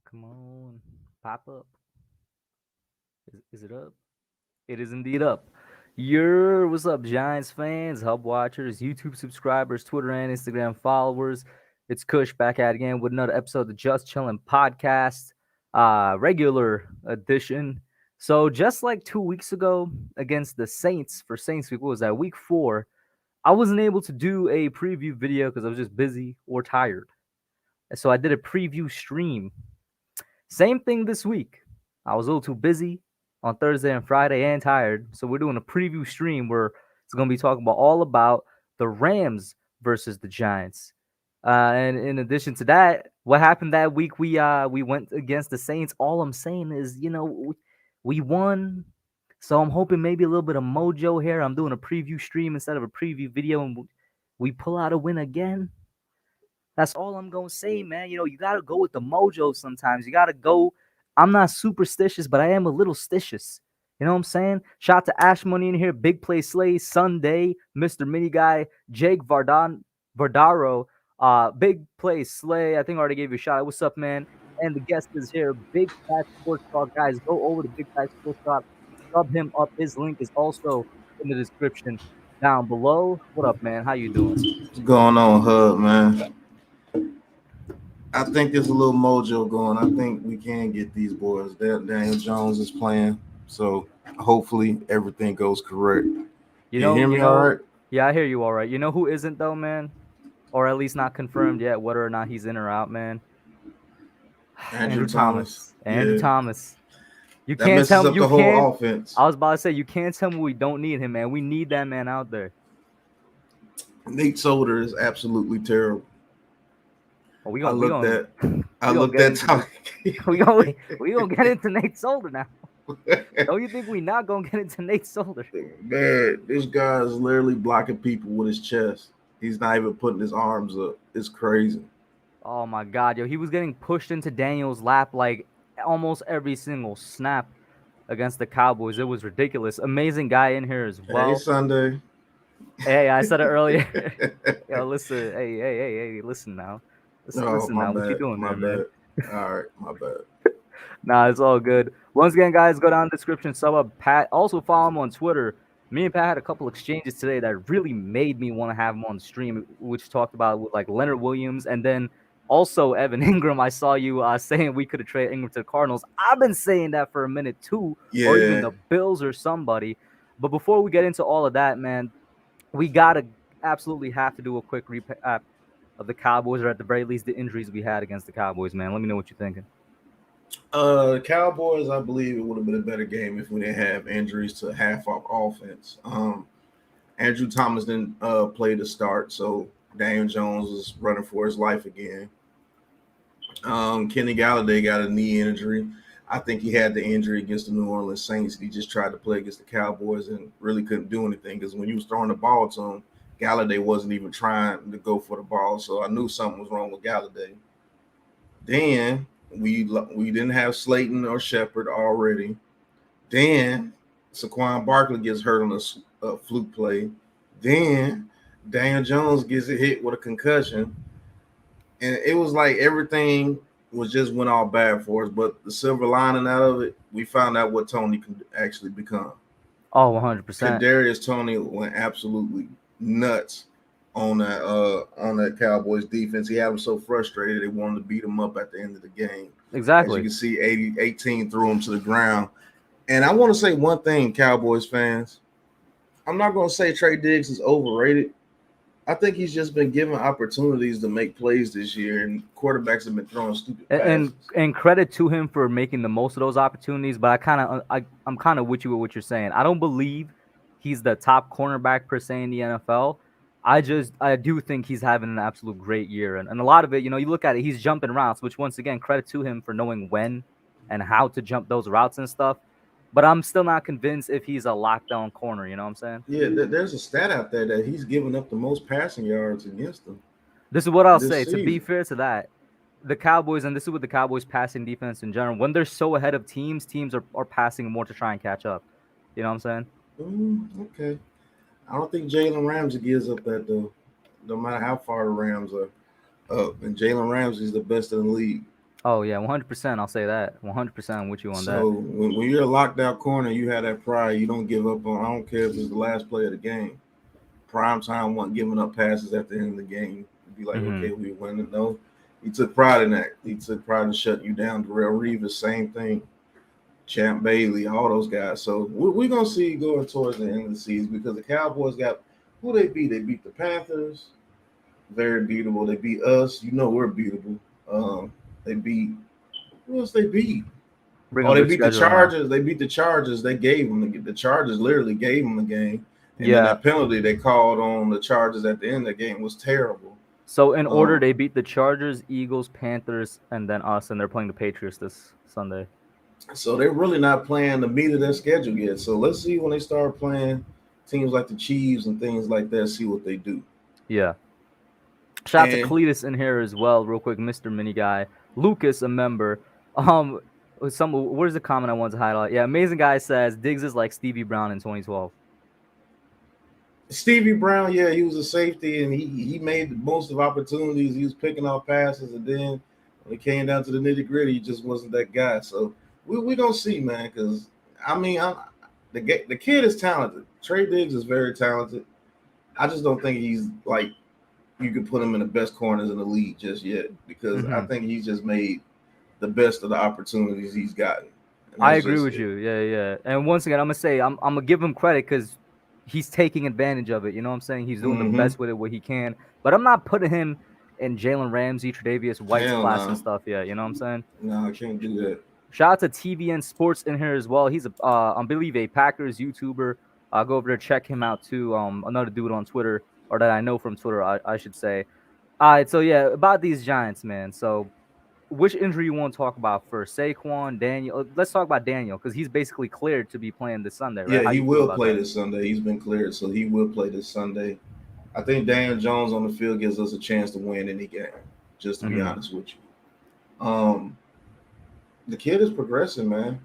Come on, pop up. Is it up? It is indeed up. What's up, Giants fans, Hub watchers, YouTube subscribers, Twitter and Instagram followers? It's Kush back at it again with another episode of the Just Chillin podcast, regular edition. So just like 2 weeks ago against the Saints for Saints week, what was that? Week 4. I wasn't able to do a preview video because I was just busy or tired. So I did a preview stream. Same thing this week. I was a little too busy on Thursday and Friday and tired. So we're doing a preview stream where it's going to be talking about all about the Rams versus the Giants. And in addition to that, what happened that week? We went against the Saints. All I'm saying is, we won. So I'm hoping maybe a little bit of mojo here. I'm doing a preview stream instead of a preview video, and we pull out a win again. That's all I'm gonna say, man. You gotta go with the mojo sometimes. You gotta go. I'm not superstitious, but I am a little stitious. You know what I'm saying? Shout out to Ash Money in here, Big Play Slay, Sunday, Mr. Mini Guy, Jake Vardaro, Big Play Slay. I think I already gave you a shout out. What's up, man? And the guest is here, Big Pat Sports Talk. Guys, go over to Big Pat Sports Talk. Sub him up. His link is also in the description down below. What up, man? How you doing? What's going on, Hub, man? I think there's a little mojo going. I think we can get these boys. Daniel Jones is playing, so hopefully everything goes correct. You hear me all right? Yeah, I hear you all right. You know who isn't though, man? Or at least not confirmed yet whether or not he's in or out, man. Andrew Thomas. Andrew Thomas. You That can't messes tell me up the whole offense. I was about to say you can't tell me we don't need him, man. We need that man out there. Nate Solder is absolutely terrible. Oh, I looked at Tom. we gonna get into Nate Solder now. Don't you think we not gonna get into Nate Solder? Man, this guy is literally blocking people with his chest. He's not even putting his arms up. It's crazy. Oh my God, yo, he was getting pushed into Daniel's lap like almost every single snap against the Cowboys. It was ridiculous. Amazing guy in here as well. Hey, Sunday. Hey, I said it earlier. Yo, listen. Hey, listen now. Listen now. What you doing there, man? All right, my bad. Nah, it's all good. Once again, guys, go down in the description, sub up Pat. Also follow him on Twitter. Me and Pat had a couple exchanges today that really made me want to have him on the stream, which talked about with like Leonard Williams and then also Evan Ingram. I saw you saying we could have traded Ingram to the Cardinals. I've been saying that for a minute too, or even the Bills or somebody. But before we get into all of that, man, we absolutely have to do a quick recap of the Cowboys, or at the very least the injuries we had against the Cowboys, man. Let me know what you're thinking. Cowboys, I believe it would have been a better game if we didn't have injuries to half our offense. Andrew Thomas didn't play to start, so Daniel Jones was running for his life again. Kenny Galladay got a knee injury. I think he had the injury against the New Orleans Saints. He just tried to play against the Cowboys and really couldn't do anything because when you was throwing the ball to him, Galladay wasn't even trying to go for the ball. So I knew something was wrong with Galladay. Then we didn't have Slayton or Shepard already. Then Saquon Barkley gets hurt on a fluke play. Then Daniel Jones gets hit with a concussion. And it was like everything was just went all bad for us. But the silver lining out of it, we found out what Tony can actually become. Oh, 100%. Kadarius Toney went absolutely nuts on that Cowboys defense. He had them so frustrated they wanted to beat him up at the end of the game. Exactly. As you can see, 18 threw him to the ground. And I want to say one thing, Cowboys fans. I'm not going to say Trey Diggs is overrated. I think he's just been given opportunities to make plays this year, and quarterbacks have been throwing stupid passes. And credit to him for making the most of those opportunities. But I'm kind of with you with what you're saying. I don't believe he's the top cornerback per se in the NFL. I do think he's having an absolute great year, and a lot of it, you look at it, he's jumping routes, which once again, credit to him for knowing when and how to jump those routes and stuff. But I'm still not convinced if he's a lockdown corner. You know what I'm saying? Yeah, there's a stat out there that he's given up the most passing yards against them. This is what I'll say. To be fair to that, the Cowboys, and this is with the Cowboys passing defense in general, when they're so ahead of teams are passing more to try and catch up. You know what I'm saying? Okay. I don't think Jalen Ramsey gives up that, though, no matter how far the Rams are up. And Jalen Ramsey is the best in the league. Oh yeah, 100%. I'll say that. 100% with you on that. So when you're a locked out corner, you have that pride. You don't give up on. I don't care if it's the last play of the game. Prime time wasn't giving up passes at the end of the game. You'd be like, Mm-hmm. okay, we winning. No, he took pride in that. He took pride in shutting you down. Darrell Reeves, same thing. Champ Bailey, all those guys. So we're gonna see going towards the end of the season because the Cowboys got who they beat. They beat the Panthers, very beatable. They beat us. You know we're beatable. They beat who else? They beat. Bring Oh, up they their beat the schedule now. Chargers. They beat the Chargers. They gave them the Chargers. Literally gave them the game. And then Yeah. that penalty they called on the Chargers at the end of the game was terrible. So in order, Um, they beat the Chargers, Eagles, Panthers, and then us, and they're playing the Patriots this Sunday. so they're really not playing the meat of their schedule yet. So let's see when they start playing teams like the Chiefs and things like that. See what they do. Yeah. Shout out to And Cletus in here as well, real quick, Mr. Mini Guy. Lucas, a member. Where's the comment I wanted to highlight? Yeah, amazing guy says Diggs is like Stevie Brown in 2012. Stevie Brown, yeah, he was a safety and he made the most of opportunities. He was picking off passes, and then when it came down to the nitty gritty, he just wasn't that guy. So we don't see, man, because I mean, the kid is talented. Trey Diggs is very talented. I just don't think he's like you can put him in the best corners in the league just yet because I Mm-hmm. think he's just made the best of the opportunities he's gotten. And I that's agree just with it. you. Yeah, yeah. And once again, I'm gonna say I'm gonna give him credit because he's taking advantage of it. You know what I'm saying? He's doing the Mm-hmm. best with it what he can. But I'm not putting him in Jalen Ramsey, Tre'Davious White's Hell class and no. stuff yet. You know what I'm saying? No, I can't do that. Shout out to TVN Sports in here as well. He's a I believe a Packers YouTuber. I'll go over there check him out too. Another dude on Twitter, or that I know from Twitter, I should say. All right, so yeah, about these Giants, man. So which injury you want to talk about first? Saquon, Daniel. Let's talk about Daniel because he's basically cleared to be playing this Sunday, right? Yeah, How he you feel will about play that? this Sunday. He's been cleared, so he will play this Sunday. I think Daniel Jones on the field gives us a chance to win any game. Just to be Mm-hmm. honest with you, the kid is progressing, man.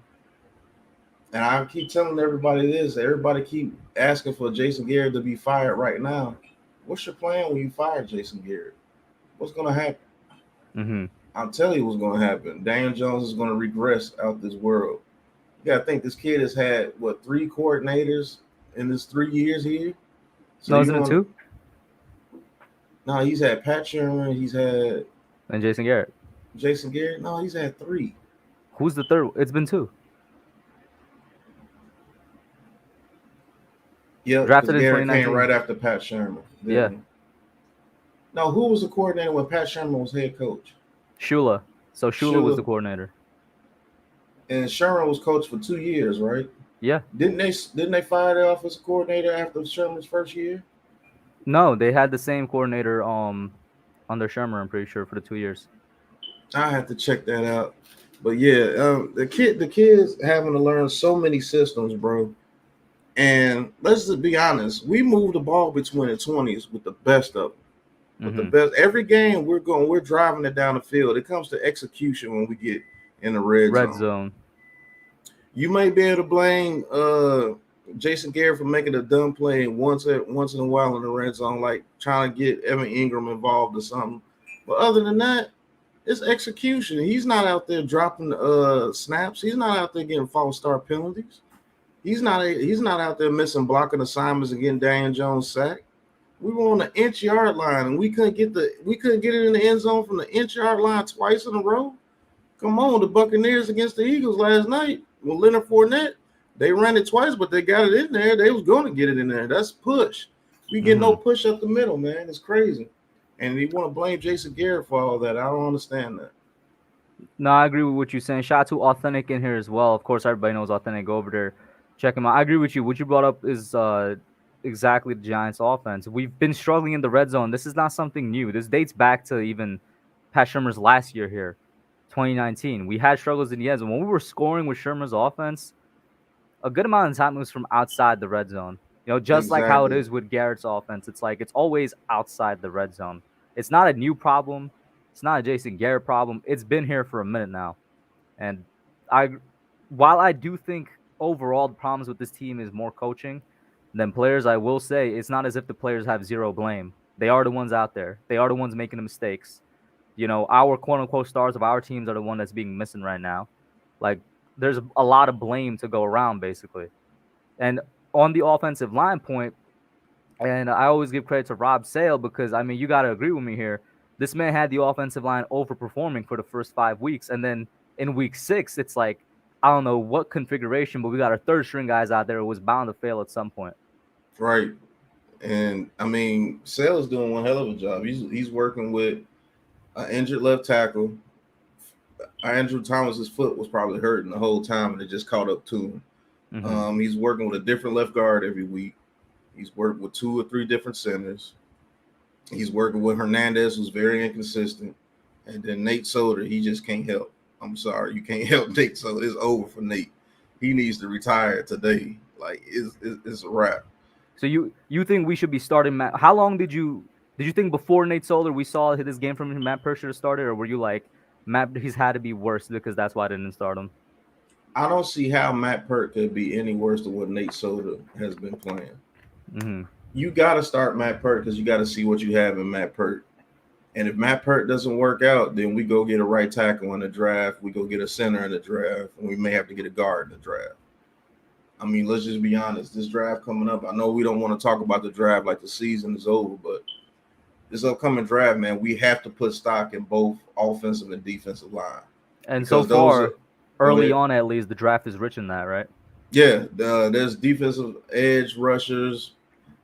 And I keep telling everybody this. Everybody keep asking for Jason Garrett to be fired right now. What's your plan when you fire Jason Garrett? What's going to happen? Mm-hmm. I'll tell you what's going to happen. Daniel Jones is going to regress out this world. You got to think this kid has had what 3 coordinators in his 3 years here. So No, you isn't it want two? no, he's had Pat Sherman, he's had And Jason Garrett. Jason Garrett. No, he's had three. Who's the third? It's been two. Yep, because Drafted in Garrett came 2019. right after Pat Sherman, Yeah, didn't he? No, who was the coordinator when Pat Sherman was head coach? Shula. So Shula was the Shula, coordinator. and Sherman was coach for 2 years, right? Yeah. Didn't they fire the offensive coordinator after Sherman's first year? No, they had the same coordinator under Shermer. I'm pretty sure for the 2 years. I have to check that out. But yeah, the kids having to learn so many systems, bro. And let's just be honest, we move the ball between the 20s with the best of them. With the Mm-hmm. best, every game we're driving it down the field. It comes to execution when we get in the red Red zone. zone. You may be able to blame Jason Garrett for making a dumb play once in a while in the red zone, like trying to get Evan Ingram involved or something. But other than that, it's execution. He's not out there dropping snaps. He's not out there getting false start penalties. He's not out there missing blocking assignments and getting Daniel Jones sacked. We were on the inch yard line and we couldn't get it in the end zone from the inch yard line twice in a row. Come on, the Buccaneers against the Eagles last night with Leonard Fournette. They ran it twice, but they got it in there. They was going to get it in there. That's push. We get Mm-hmm. no push up the middle, man. It's crazy. And you want to blame Jason Garrett for all that. I don't understand that. No, I agree with what you're saying. Shout out to Authentic in here as well. Of course, everybody knows Authentic. Go over there, check him out. I agree with you. What you brought up is exactly the Giants' offense. We've been struggling in the red zone. This is not something new. This dates back to even Pat Shermer's last year here, 2019. We had struggles in the end zone. When we were scoring with Shermer's offense, a good amount of time was from outside the red zone. You know, just like how it Exactly. is with Garrett's offense. It's like it's always outside the red zone. It's not a new problem. It's not a Jason Garrett problem. It's been here for a minute now. And I, while I do think overall the problems with this team is more coaching than players, I will say it's not as if the players have zero blame. They are the ones out there. They are the ones making the mistakes. our quote unquote stars of our teams are the one that's being missing right now. Like, there's a lot of blame to go around, basically. And on the offensive line point, and I always give credit to Rob Sale because, I mean, you got to agree with me here. This man had the offensive line overperforming for the first 5 weeks. And then in week 6, it's like, I don't know what configuration, but we got our third string guys out there who was bound to fail at some point. Right. And I mean, Sale's doing one hell of a job. He's working with an injured left tackle. Andrew Thomas's foot was probably hurting the whole time, and it just caught up to him. He's working with a different left guard every week. He's worked with 2 or 3 different centers. He's working with Hernandez, who's very inconsistent, and then Nate Solder. He just can't help. I'm sorry, you can't help Nate Solder. It's over for Nate. He needs to retire today. Like, it's a wrap. So you think we should be starting Matt? How long did you think before Nate Solder we saw this game from Matt Peart should have started, or were you like, Matt, he's had to be worse because that's why I didn't start him? I don't see how Matt Peart could be any worse than what Nate Solder has been playing. You got to start Matt Peart because you got to see what you have in Matt Peart. And if Matt Peart doesn't work out, then we go get a right tackle in the draft. We go get a center in the draft, and we may have to get a guard in the draft. I mean, let's just be honest. This draft coming up, I know we don't want to talk about the draft like the season is over, but this upcoming draft, man, we have to put stock in both offensive and defensive line. And so far, early on at least, the draft is rich in that, right? Yeah, there's defensive edge rushers.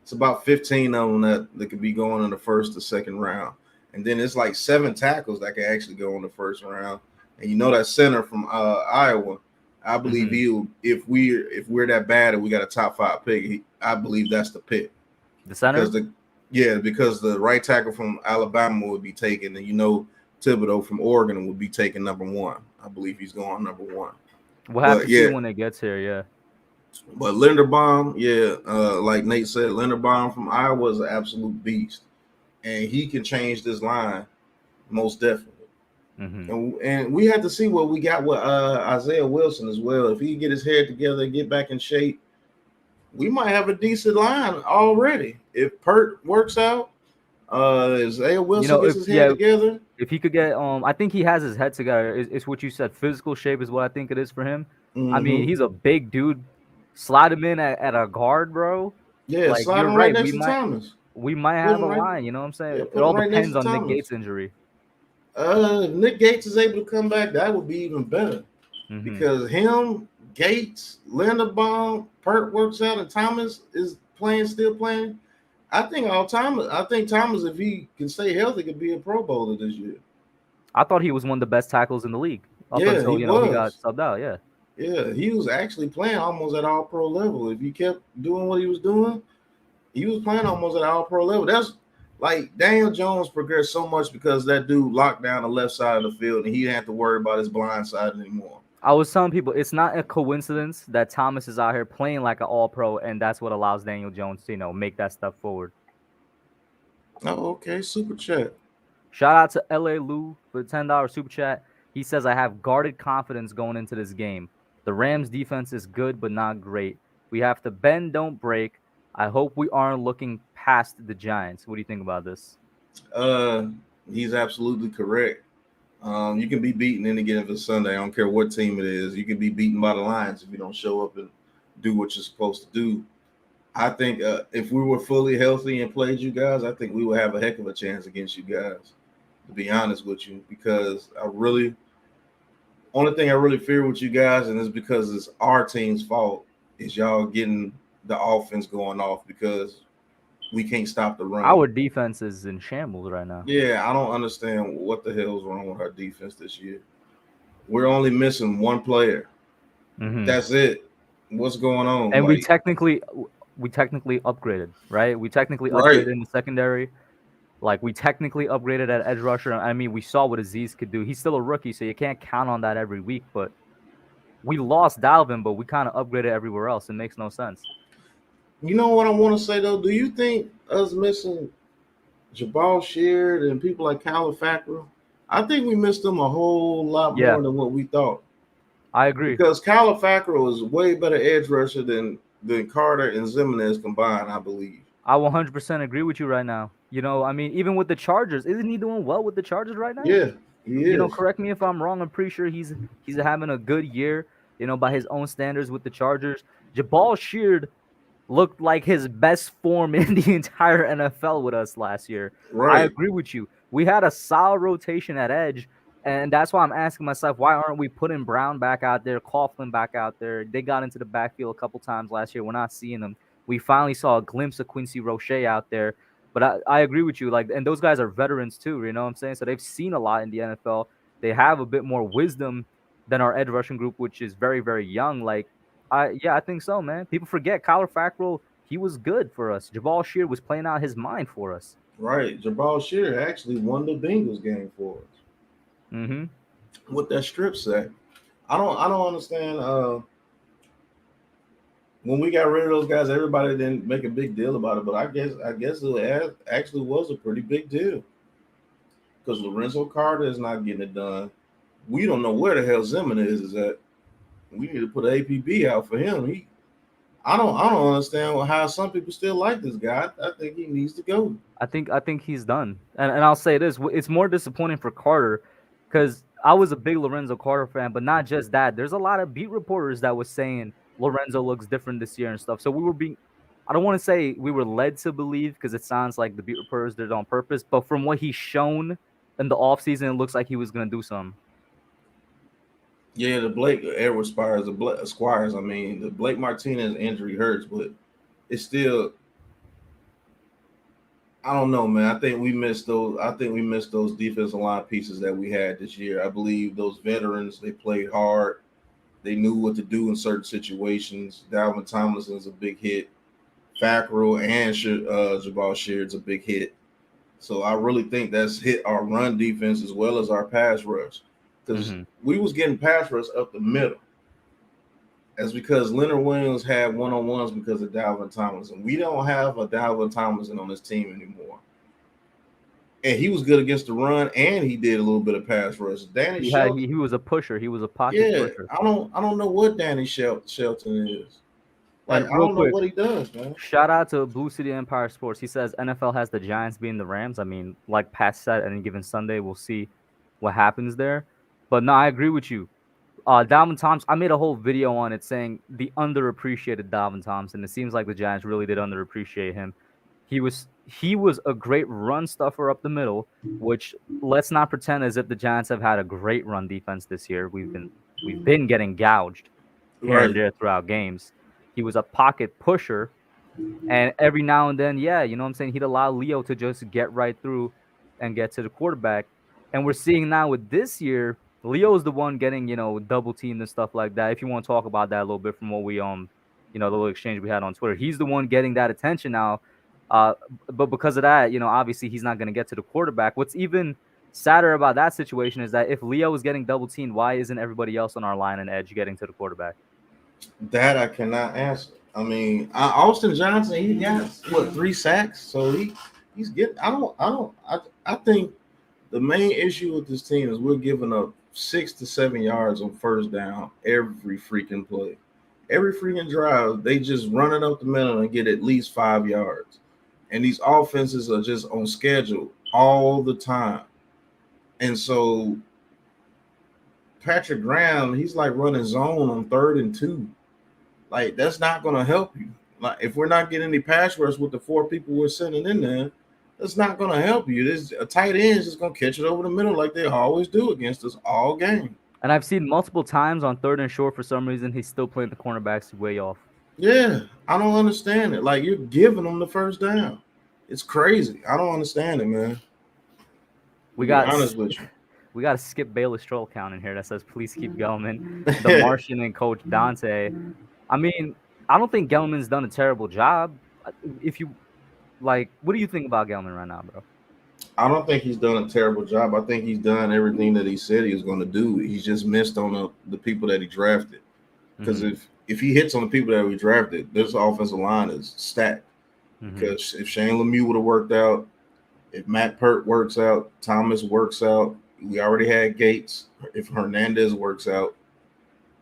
It's about 15 of them that could be going in the first or second round. And then it's like 7 tackles that can actually go in the first round. And that center from Iowa, I believe if we're that bad and we got a top 5 pick, I believe that's the pick. The center? Because the right tackle from Alabama would be taken, and Thibodeau from Oregon would be taken number 1. I believe he's going number 1. We'll have to see when it gets here, yeah. But Linderbaum, like Nate said, Linderbaum from Iowa is an absolute beast. And he can change this line most definitely. And we had to see what we got with Isaiah Wilson as well. If he can get his head together and get back in shape, we might have a decent line already. If Peart works out, Isaiah Wilson gets his head together. If he could get, I think he has his head together. It's what you said. Physical shape is what I think it is for him. I mean, he's a big dude. Slide him in at a guard, bro. Yeah, like, slide him right next to Thomas. We might have a line, you know what I'm saying? It all depends on Nick Gates' injury. If Nick Gates is able to come back, that would be even better. Because him, Gates, Linderbaum, Peart works out, and Thomas is still playing. I think Thomas, if he can stay healthy, could be a Pro Bowler this year. I thought he was one of the best tackles in the league. Until he got subbed out, yeah. Yeah, he was actually playing almost at all-pro level. If he kept doing what he was doing, he was playing almost at all-pro level. That's like Daniel Jones progressed so much because that dude locked down the left side of the field, and he didn't have to worry about his blind side anymore. I was telling people it's not a coincidence that Thomas is out here playing like an all-pro, and that's what allows Daniel Jones to, make that step forward. Oh, okay. Super chat. Shout out to LA Lou for the $10 super chat. He says, I have guarded confidence going into this game. The Rams defense is good, but not great. We have to bend, don't break. I hope we aren't looking past the Giants. What do you think about this? He's absolutely correct. You can be beaten any given Sunday. I don't care what team it is. You can be beaten by the Lions if you don't show up and do what you're supposed to do. I think if we were fully healthy and played you guys, I think we would have a heck of a chance against you guys, to be honest with you, because only thing I really fear with you guys, and it's because it's our team's fault, is y'all getting the offense going off because we can't stop the run. Our defense is in shambles right now. Yeah, I don't understand what the hell's wrong with our defense this year. We're only missing one player. That's it. What's going on? And we technically upgraded, right? We technically upgraded in the secondary. Like, we technically upgraded at edge rusher. I mean, we saw what Azeez could do. He's still a rookie, so you can't count on that every week. But we lost Dalvin, but we kind of upgraded everywhere else. It makes no sense. You know what I want to say, though? Do you think us missing Jabal Sheard and people like Kyler Fackrell, I think we missed them a whole lot more than what we thought. I agree. Because Kyler Fackrell is way better edge rusher than Carter and Zimenez combined, I believe. I 100% agree with you right now. You know, I mean, even with the Chargers, isn't he doing well with the Chargers right now? Yeah, he You know, is. correct me if I'm wrong. I'm pretty sure he's having a good year, you know, by his own standards with the Chargers. Jabal Sheard looked like his best form in the entire NFL with us last year. I Right. agree with you. We had a solid rotation at edge, and that's why I'm asking myself, why aren't we putting Brown back out there, Coughlin back out there? They got into the backfield a couple times last year. We're not seeing them. We finally saw a glimpse of Quincy Roche out there. But I agree with you. Like, and those guys are veterans too, you know what I'm saying? So they've seen a lot in the NFL. They have a bit more wisdom than our edge rushing group, which is very, very young. Like, I think so, man. People forget Kyler Fackrell, he was good for us. Jabal Sheard was playing out his mind for us. Right. Jabal Shear actually won the Bengals game for us. Mm-hmm. What that strip sack. I don't understand. When we got rid of those guys, everybody didn't make a big deal about it, but I guess it actually was a pretty big deal because Lorenzo Carter is not getting it done. We don't know where the hell Zeman is at. We need to put an APB out for him. I don't understand how some people still like this guy. I think he needs to go. I think he's done. And I'll say this, it's more disappointing for Carter because I was a big Lorenzo Carter fan, but not just that. There's a lot of beat reporters that was saying Lorenzo looks different this year and stuff. So we were being, I don't want to say we were led to believe because it sounds like the beat reporters did it on purpose, but from what he's shown in the offseason, it looks like he was going to do something. Yeah, the Blake Edward Squires. I mean, the Blake Martinez injury hurts, but it's still. I don't know, man. I think we missed those. I think we missed those defensive line pieces that we had this year. I believe those veterans, they played hard. They knew what to do in certain situations. Dalvin Tomlinson's a big hit. Fackrell and Jabal Sheard's a big hit. So I really think that's hit our run defense as well as our pass rush because Mm-hmm. we was getting pass rush up the middle. That's because Leonard Williams had one-on-ones because of Dalvin Tomlinson. We don't have a Dalvin Tomlinson on this team anymore. And he was good against the run, and he did a little bit of pass rush. Danny Shelton, He was a pusher. He was a pocket yeah, pusher. I don't know what Danny Shelton is. Like And I real don't know quick, what he does, man. shout out to Blue City Empire Sports. He says NFL has the Giants being the Rams. I mean, like Pat said, any given Sunday, we'll see what happens there. But no, I agree with you. Dalvin Thompson, I made a whole video on it saying the underappreciated Dalvin Thompson. It seems like the Giants really did underappreciate him. He was a great run stuffer up the middle, which let's not pretend as if the Giants have had a great run defense this year. We've been getting gouged here and Right. there throughout games. He was a pocket pusher, and every now and then, yeah, you know what I'm saying, he'd allow Leo to just get right through and get to the quarterback. And we're seeing now with this year, Leo's the one getting, double teamed and stuff like that. If you want to talk about that a little bit from what we the little exchange we had on Twitter. He's the one getting that attention now. Uh but because of that, obviously he's not going to get to the quarterback. What's even sadder about that situation is that if Leo is getting double teamed, why isn't everybody else on our line and edge getting to the quarterback? That I cannot answer. I mean, Austin Johnson, he got what 3 sacks, so he's getting. I think the main issue with this team is we're giving up 6 to 7 yards on first down every freaking play, every freaking drive. They just run it up the middle and get at least 5 yards, and these offenses are just on schedule all the time, and so Patrick Graham, he's like running zone on 3rd and 2. Like that's not going to help you. Like if we're not getting any pass rush with the 4 people we're sending in there, that's not going to help you. This a tight end is just going to catch it over the middle like they always do against us all game. And I've seen multiple times on 3rd and short for some reason he's still playing the cornerbacks way off. Yeah, I don't understand it. Like you're giving them the first down. It's crazy. I don't understand it, man. To We be got honest with you. we got a Skip Bayless troll count in here that says please keep Gelman, the Martian and Coach Dante. I mean, I don't think Gelman's done a terrible job. If you what do you think about Gelman right now, bro? I don't think he's done a terrible job. I think he's done everything that he said he was going to do. He's just missed on the people that he drafted. Because Mhm, if he hits on the people that we drafted, this offensive line is stacked. mhm. Because if Shane Lemieux would have worked out, if Matt Pert works out, Thomas works out, we already had Gates. If Hernandez works out,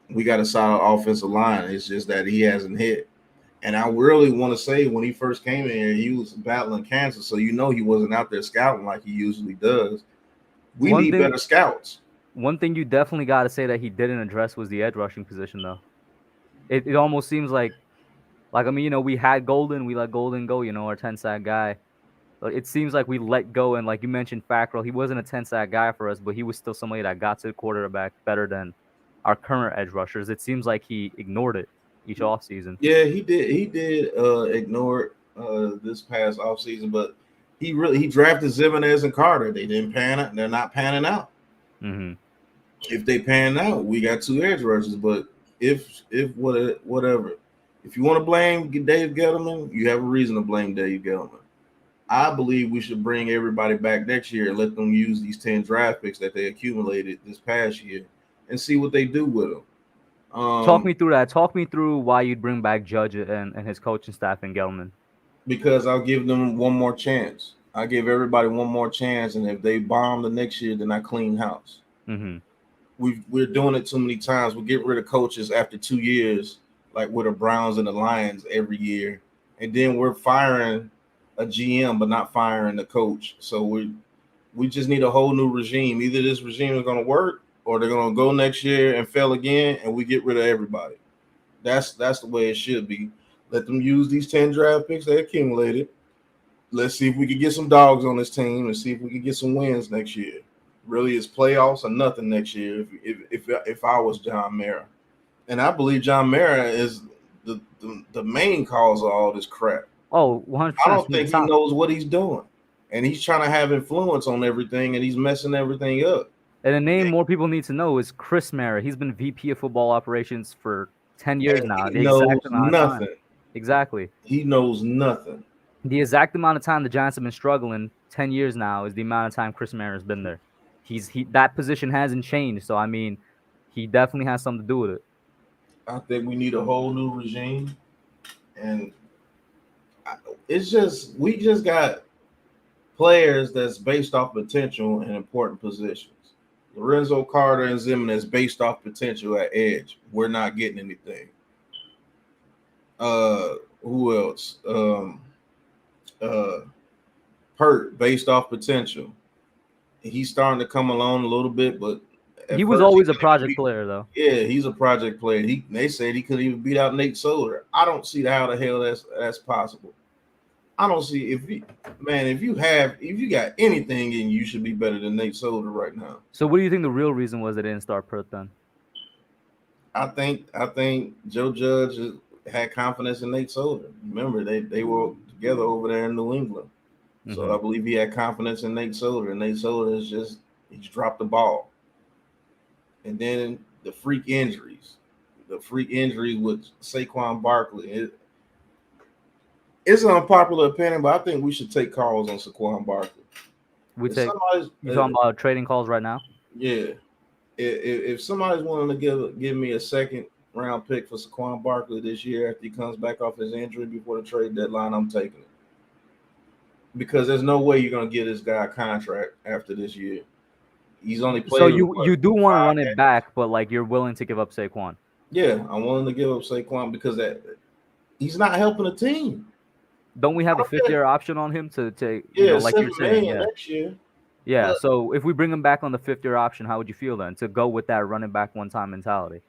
we got a solid offensive line. It's just that he hasn't hit. And I really want to say when he first came in here, he was battling cancer, so he wasn't out there scouting like he usually does. We One need thing, better scouts one thing you definitely got to say that he didn't address was the edge rushing position, though. It almost seems like I mean, we had Golden, we let Golden go, our 10-sack guy. But it seems like we let go, and like you mentioned, Fackrell, he wasn't a 10-sack guy for us, but he was still somebody that got to the quarterback better than our current edge rushers. It seems like he ignored it each offseason. Yeah, he did. He did ignore it this past offseason, but he drafted Zimenez and Carter. They didn't pan out. They're not panning out. Mm-hmm. If they pan out, we got two edge rushers. But if whatever, if you want to blame Dave Gettleman, you have a reason to blame Dave Gettleman. I believe we should bring everybody back next year and let them use these 10 draft picks that they accumulated this past year and see what they do with them. Talk me through that. Talk me through why you'd bring back Judge and his coaching staff and Gelman. Because I'll give them one more chance. I give everybody one more chance, and if they bomb the next year, then I clean house. Mm-hmm. We're doing it too many times. We get rid of coaches after 2 years, like with the Browns and the Lions every year, and then we're firing a GM but not firing the coach. So we just need a whole new regime. Either this regime is going to work, or they're going to go next year and fail again, and we get rid of everybody. That's the way it should be. Let them use these 10 draft picks they accumulated. Let's see if we can get some dogs on this team and see if we can get some wins next year. Really, it's playoffs or nothing next year if I was John Mara. And I believe John Mara is the main cause of all this crap. Oh, 100%. I don't think he knows what he's doing. And he's trying to have influence on everything, and he's messing everything up. And a name more people need to know is Chris Mara. He's been VP of football operations for 10 years now. He knows nothing. Exactly. He knows nothing. The exact amount of time the Giants have been struggling, 10 years now, is the amount of time Chris Mara has been there. That position hasn't changed. So, I mean, he definitely has something to do with it. I think we need a whole new regime. And we just got players that's based off potential in important positions. Lorenzo Carter and Zimenez based off potential at edge. We're not getting anything. Who else? Pert based off potential. He's starting to come along a little bit, but he was always a project player, though. Yeah, he's a project player. They said he couldn't even beat out Nate Solder. I don't see how the hell that's possible. I don't see if you got anything in you should be better than Nate Solder right now. So what do you think the real reason was they didn't start Pert then? I think Joe Judge had confidence in Nate Solder. Remember, they were together over there in New England. Mm-hmm. So I believe he had confidence in Nate Solder, and Nate Solder he's dropped the ball. And then the freak injuries with Saquon Barkley. It's an unpopular opinion, but I think we should take calls on Saquon Barkley. You talking about trading calls right now? Yeah. If somebody's willing to give me a second round pick for Saquon Barkley this year after he comes back off his injury before the trade deadline, I'm taking it. Because there's no way you're going to get this guy a contract after this year. He's only played. So you do want to run it back, but like you're willing to give up Saquon? Yeah, I'm willing to give up Saquon because he's not helping the team. Don't we have a 5th-year option on him to like you're saying, next year? Yeah. So if we bring him back on the 5th-year option, how would you feel then to go with that running back one-time mentality?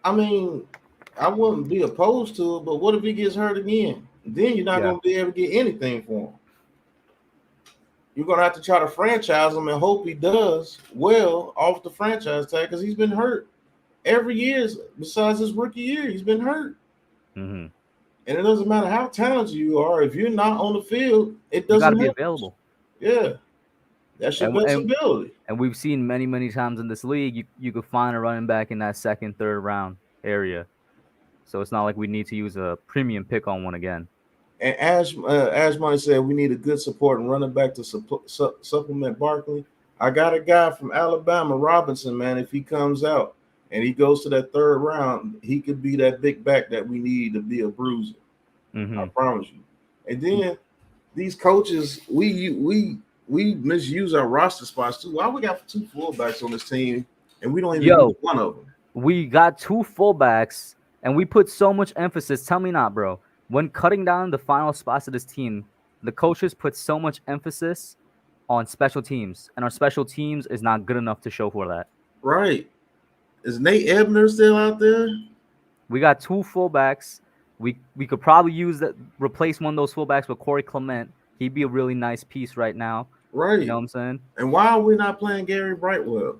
I mean, I wouldn't be opposed to it, but what if he gets hurt again? Then you're not going to be able to get anything for him. You're going to have to try to franchise him and hope he does well off the franchise tag because he's been hurt every year besides his rookie year. He's been hurt. Mm-hmm. And it doesn't matter how talented you are. If you're not on the field, it doesn't matter. You got to be available. Yeah. That's your best ability. And we've seen many, many times in this league, you could find a running back in that 2nd, 3rd round area. So it's not like we need to use a premium pick on one again. And Ash Money said we need a good support and running back to supplement Barkley. I got a guy from Alabama, Robinson, man. If he comes out and he goes to that 3rd round, he could be that big back that we need to be a bruiser. Mm-hmm. I promise you. And then these coaches, we misuse our roster spots too. Why we got 2 fullbacks on this team and we don't even use one of them? We got 2 fullbacks and we put so much emphasis. Tell me not, bro. When cutting down the final spots of this team, the coaches put so much emphasis on special teams, and our special teams is not good enough to show for that. Right. Is Nate Ebner still out there? We got 2 fullbacks. We could probably use that, replace one of those fullbacks with Corey Clement. He'd be a really nice piece right now. You know Right. what I'm saying? And why are we not playing Gary Brightwell?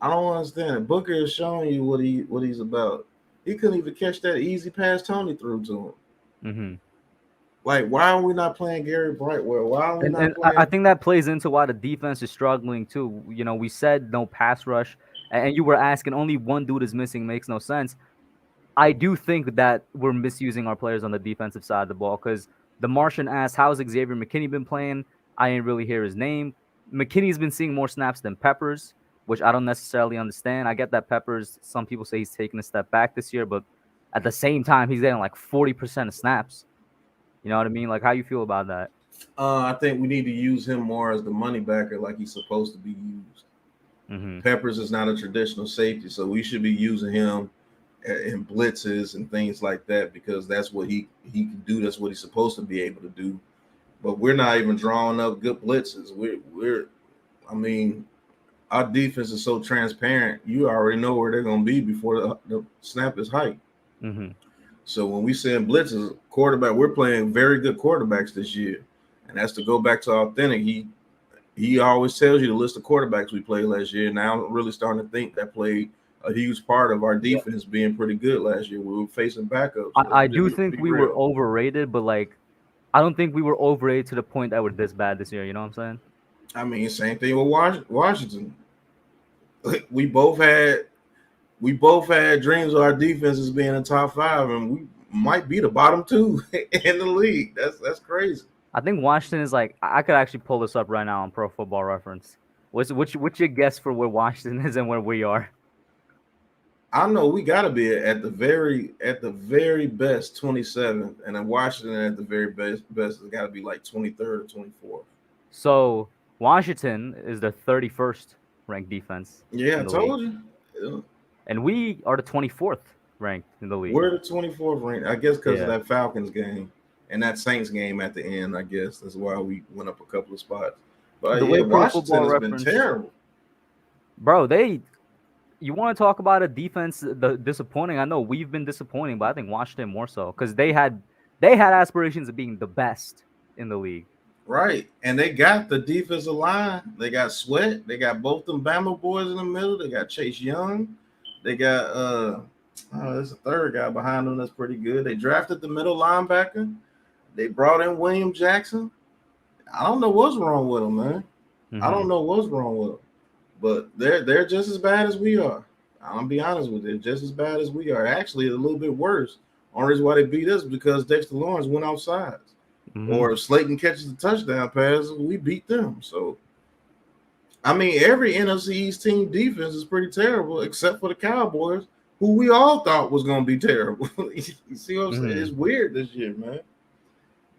I don't understand. Booker is showing you what he's about. He couldn't even catch that easy pass Tony threw to him. Mm-hmm. Like, why are we not playing Gary Brightwell? Why are we And not and I playing? think that plays into why the defense is struggling too. You know, we said no pass rush, and you were asking only one dude is missing. Makes no sense. I do think that we're misusing our players on the defensive side of the ball because the Martian asked, "How's Xavier McKinney been playing?" I didn't really hear his name. McKinney's been seeing more snaps than Peppers, which I don't necessarily understand. I get that Peppers. Some people say he's taking a step back this year, but at the same time, he's getting like 40% of snaps. You know what I mean? Like, how you feel about that? I think we need to use him more as the money backer, like he's supposed to be used. Mm-hmm. Peppers is not a traditional safety, so we should be using him in blitzes and things like that because that's what he can do. That's what he's supposed to be able to do. But we're not even drawing up good blitzes. We're I mean, our defense is so transparent. You already know where they're going to be before the snap is hiked. Mm-hmm. So when we send blitzes, quarterback, we're playing very good quarterbacks this year, and that's to go back to authentic. He always tells you the list of quarterbacks we played last year. Now I'm really starting to think that played a huge part of our defense being pretty good last year. We were facing backups. I do Let's think be we were real. overrated, but like I don't think we were overrated to the point that we're this bad this year. You know what I'm saying? I mean, same thing with Washington. We both had dreams of our defense as being in top 5, and we might be the bottom 2 in the league. That's crazy. I think Washington is like I could actually pull this up right now on Pro Football Reference. What's your guess for where Washington is and where we are? I know we got to be at the very best 27th, and then Washington at the very best has got to be like 23rd or 24th. So Washington is the 31st ranked defense Yeah, I in the league, told you. Yeah. and we are the 24th ranked in the league. We're the 24th ranked, I guess, because of Yeah. that Falcons game and that Saints game at the end. I guess that's why we went up a couple of spots. But The yeah, way Pro Washington Football has been Reference, terrible. bro, you want to talk about a defense the disappointing? I know we've been disappointing, but I think Washington more so because they had aspirations of being the best in the league. Right. And they got the defensive line. They got Sweat. They got both them Bama boys in the middle. They got Chase Young. They got there's a third guy behind them that's pretty good. They drafted the middle linebacker. They brought in William Jackson. I don't know what's wrong with them, man. I Mm-hmm. don't know what's wrong with them. But they're just as bad as we are. I'll be honest with you, they're just as bad as we are. Actually, a little bit worse. Only reason why they beat us is because Dexter Lawrence went outside. Mm-hmm. Or if Slayton catches the touchdown pass, we beat them. So, I mean, every NFC East team defense is pretty terrible, except for the Cowboys, who we all thought was going to be terrible. You see what I'm saying? Mm-hmm. It's weird this year, man.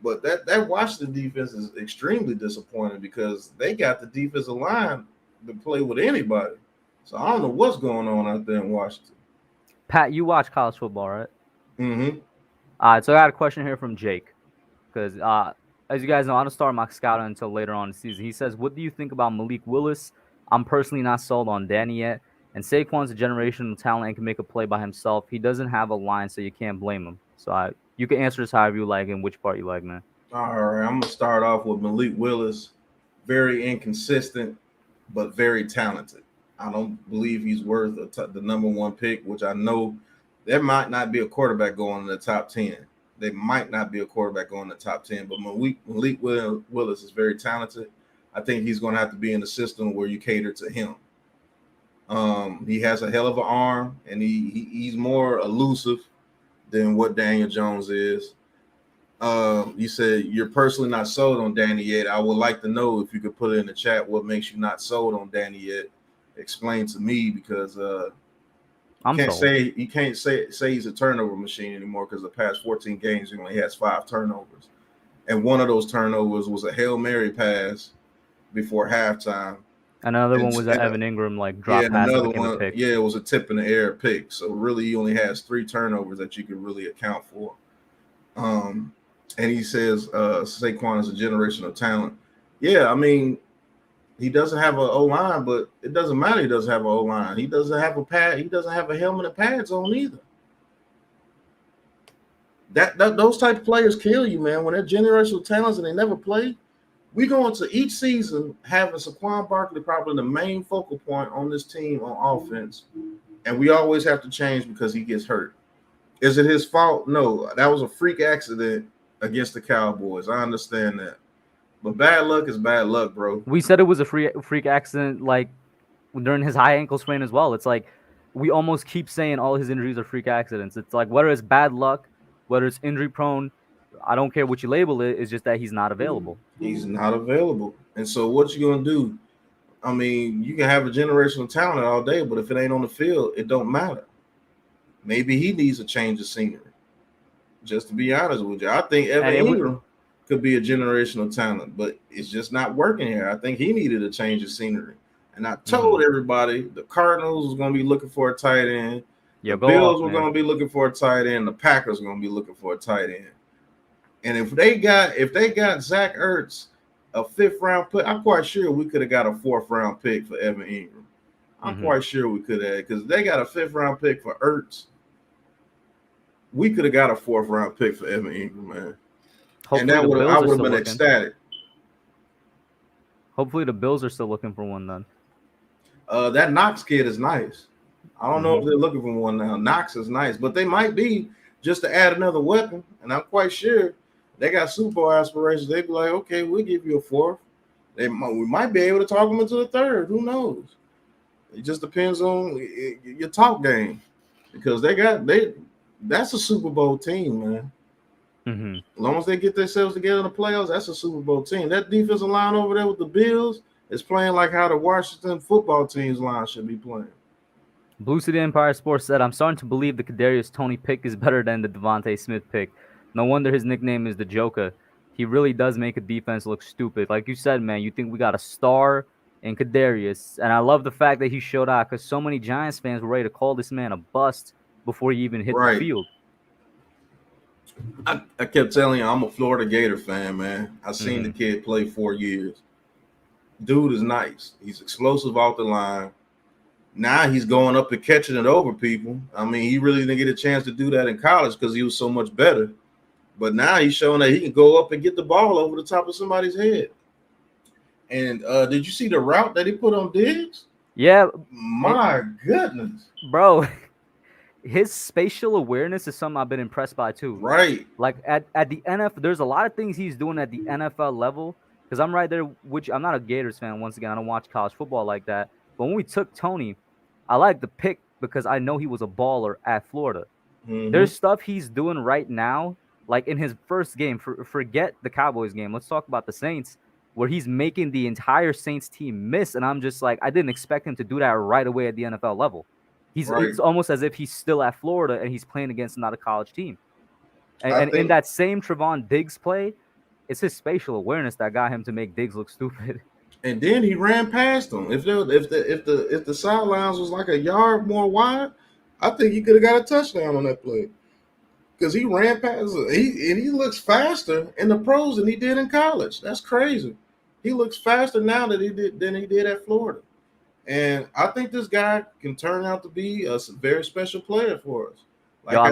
But that Washington defense is extremely disappointing because they got the defensive line to play with anybody. So I don't know what's going on out there in Washington. Pat, you watch college football, right? Mm-hmm. All right, so I got a question here from Jake. Because as you guys know, I don't start my scouting until later on in the season. He says, "What do you think about Malik Willis? I'm personally not sold on Danny yet. And Saquon's a generational talent and can make a play by himself. He doesn't have a line, so you can't blame him. So you can answer this however you like and which part you like, man." All right, I'm gonna start off with Malik Willis. Very inconsistent, but very talented. I don't believe he's worth the number 1 pick, which I know there might not be a quarterback going in the top 10. They might not be a quarterback going in the top 10, but Malik Willis is very talented. I think he's going to have to be in a system where you cater to him. He has a hell of an arm, and he's more elusive than what Daniel Jones is. You said you're personally not sold on Danny yet. I would like to know if you could put it in the chat what makes you not sold on Danny yet. Explain to me because I'm sold. you can't say he's a turnover machine anymore because the past 14 games he only has 5 turnovers, and one of those turnovers was a Hail Mary pass before halftime. Another And, one was an and Evan Ingram like yeah, drop and pass that another became a one, pick. yeah, it was a tip in the air pick. So really, he only has 3 turnovers that you can really account for. And he says Saquon is a generational talent. Yeah, I mean, he doesn't have an O line, but it doesn't matter. He doesn't have an O line. He doesn't have a pad. He doesn't have a helmet and pads on either. That those type of players kill you, man. When they're generational talents and they never play, we go into each season having Saquon Barkley probably the main focal point on this team on offense, and we always have to change because he gets hurt. Is it his fault? No, that was a freak accident against the Cowboys. I understand that, but bad luck is bad luck, bro. We said it was a freak accident, like during his high ankle sprain as well. It's like we almost keep saying all his injuries are freak accidents. It's like whether it's bad luck, whether it's injury prone, I don't care what you label it. It's just that he's not available. He's not available, and so what you gonna do? I mean, you can have a generational talent all day, but if it ain't on the field, it don't matter. Maybe he needs a change of scenery. Just to be honest with you, I think Evan Ingram could be a generational talent, but it's just not working here. I think he needed a change of scenery. And I told everybody the Cardinals was going to be looking for a tight end. The Bills were going to be looking for a tight end. The Packers were going to be looking for a tight end. And if they got Zach Ertz, a 5th round pick, I'm quite sure we could have got a 4th round pick for Evan Ingram. I'm quite sure we could have, because they got a 5th round pick for Ertz. We could have got a 4th round pick for Evan Ingram, man. Hopefully and that I would have been ecstatic. Hopefully the Bills are still looking for one then. That Knox kid is nice. I don't know if they're looking for one now. Knox is nice, but they might be just to add another weapon. And I'm quite sure they got Super Bowl aspirations. They'd be like, okay, we'll give you a 4th. We might be able to talk them into a 3rd. Who knows? It just depends on your talk game, because that's a Super Bowl team, man. As long as they get themselves together in the playoffs, that's a Super Bowl team. That defensive line over there with the Bills is playing like how the Washington football team's line should be playing. Blue City Empire Sports said, I'm starting to believe the Kadarius Toney pick is better than the Devontae Smith pick. No wonder his nickname is the Joker. He really does make a defense look stupid. Like you said, man, you think we got a star in Kadarius. And I love the fact that he showed out, because so many Giants fans were ready to call this man a bust before he even hit the field. I kept telling you, I'm a Florida Gator fan, man. I've seen the kid play 4 years. Dude is nice. He's explosive off the line. Now he's going up and catching it over people. I mean, he really didn't get a chance to do that in college because he was so much better. But now he's showing that he can go up and get the ball over the top of somebody's head. And did you see the route that he put on Diggs? Yeah. My goodness. Bro. His spatial awareness is something I've been impressed by too. Right. Like at the NFL, there's a lot of things he's doing at the NFL level. Because I'm right there, which I'm not a Gators fan. Once again, I don't watch college football like that. But when we took Toney, I like the pick because I know he was a baller at Florida. There's stuff he's doing right now, like in his first game. Forget the Cowboys game. Let's talk about the Saints, where he's making the entire Saints team miss. And I'm just like, I didn't expect him to do that right away at the NFL level. It's almost as if he's still at Florida and he's playing against not a college team. And in that same Trevon Diggs play, it's his spatial awareness that got him to make Diggs look stupid. And then he ran past him. If the sidelines was like a yard more wide, I think he could have got a touchdown on that play. Because he ran past him. He looks faster in the pros than he did in college. That's crazy. He looks faster now than he did at Florida. And I think this guy can turn out to be a very special player for us. Like I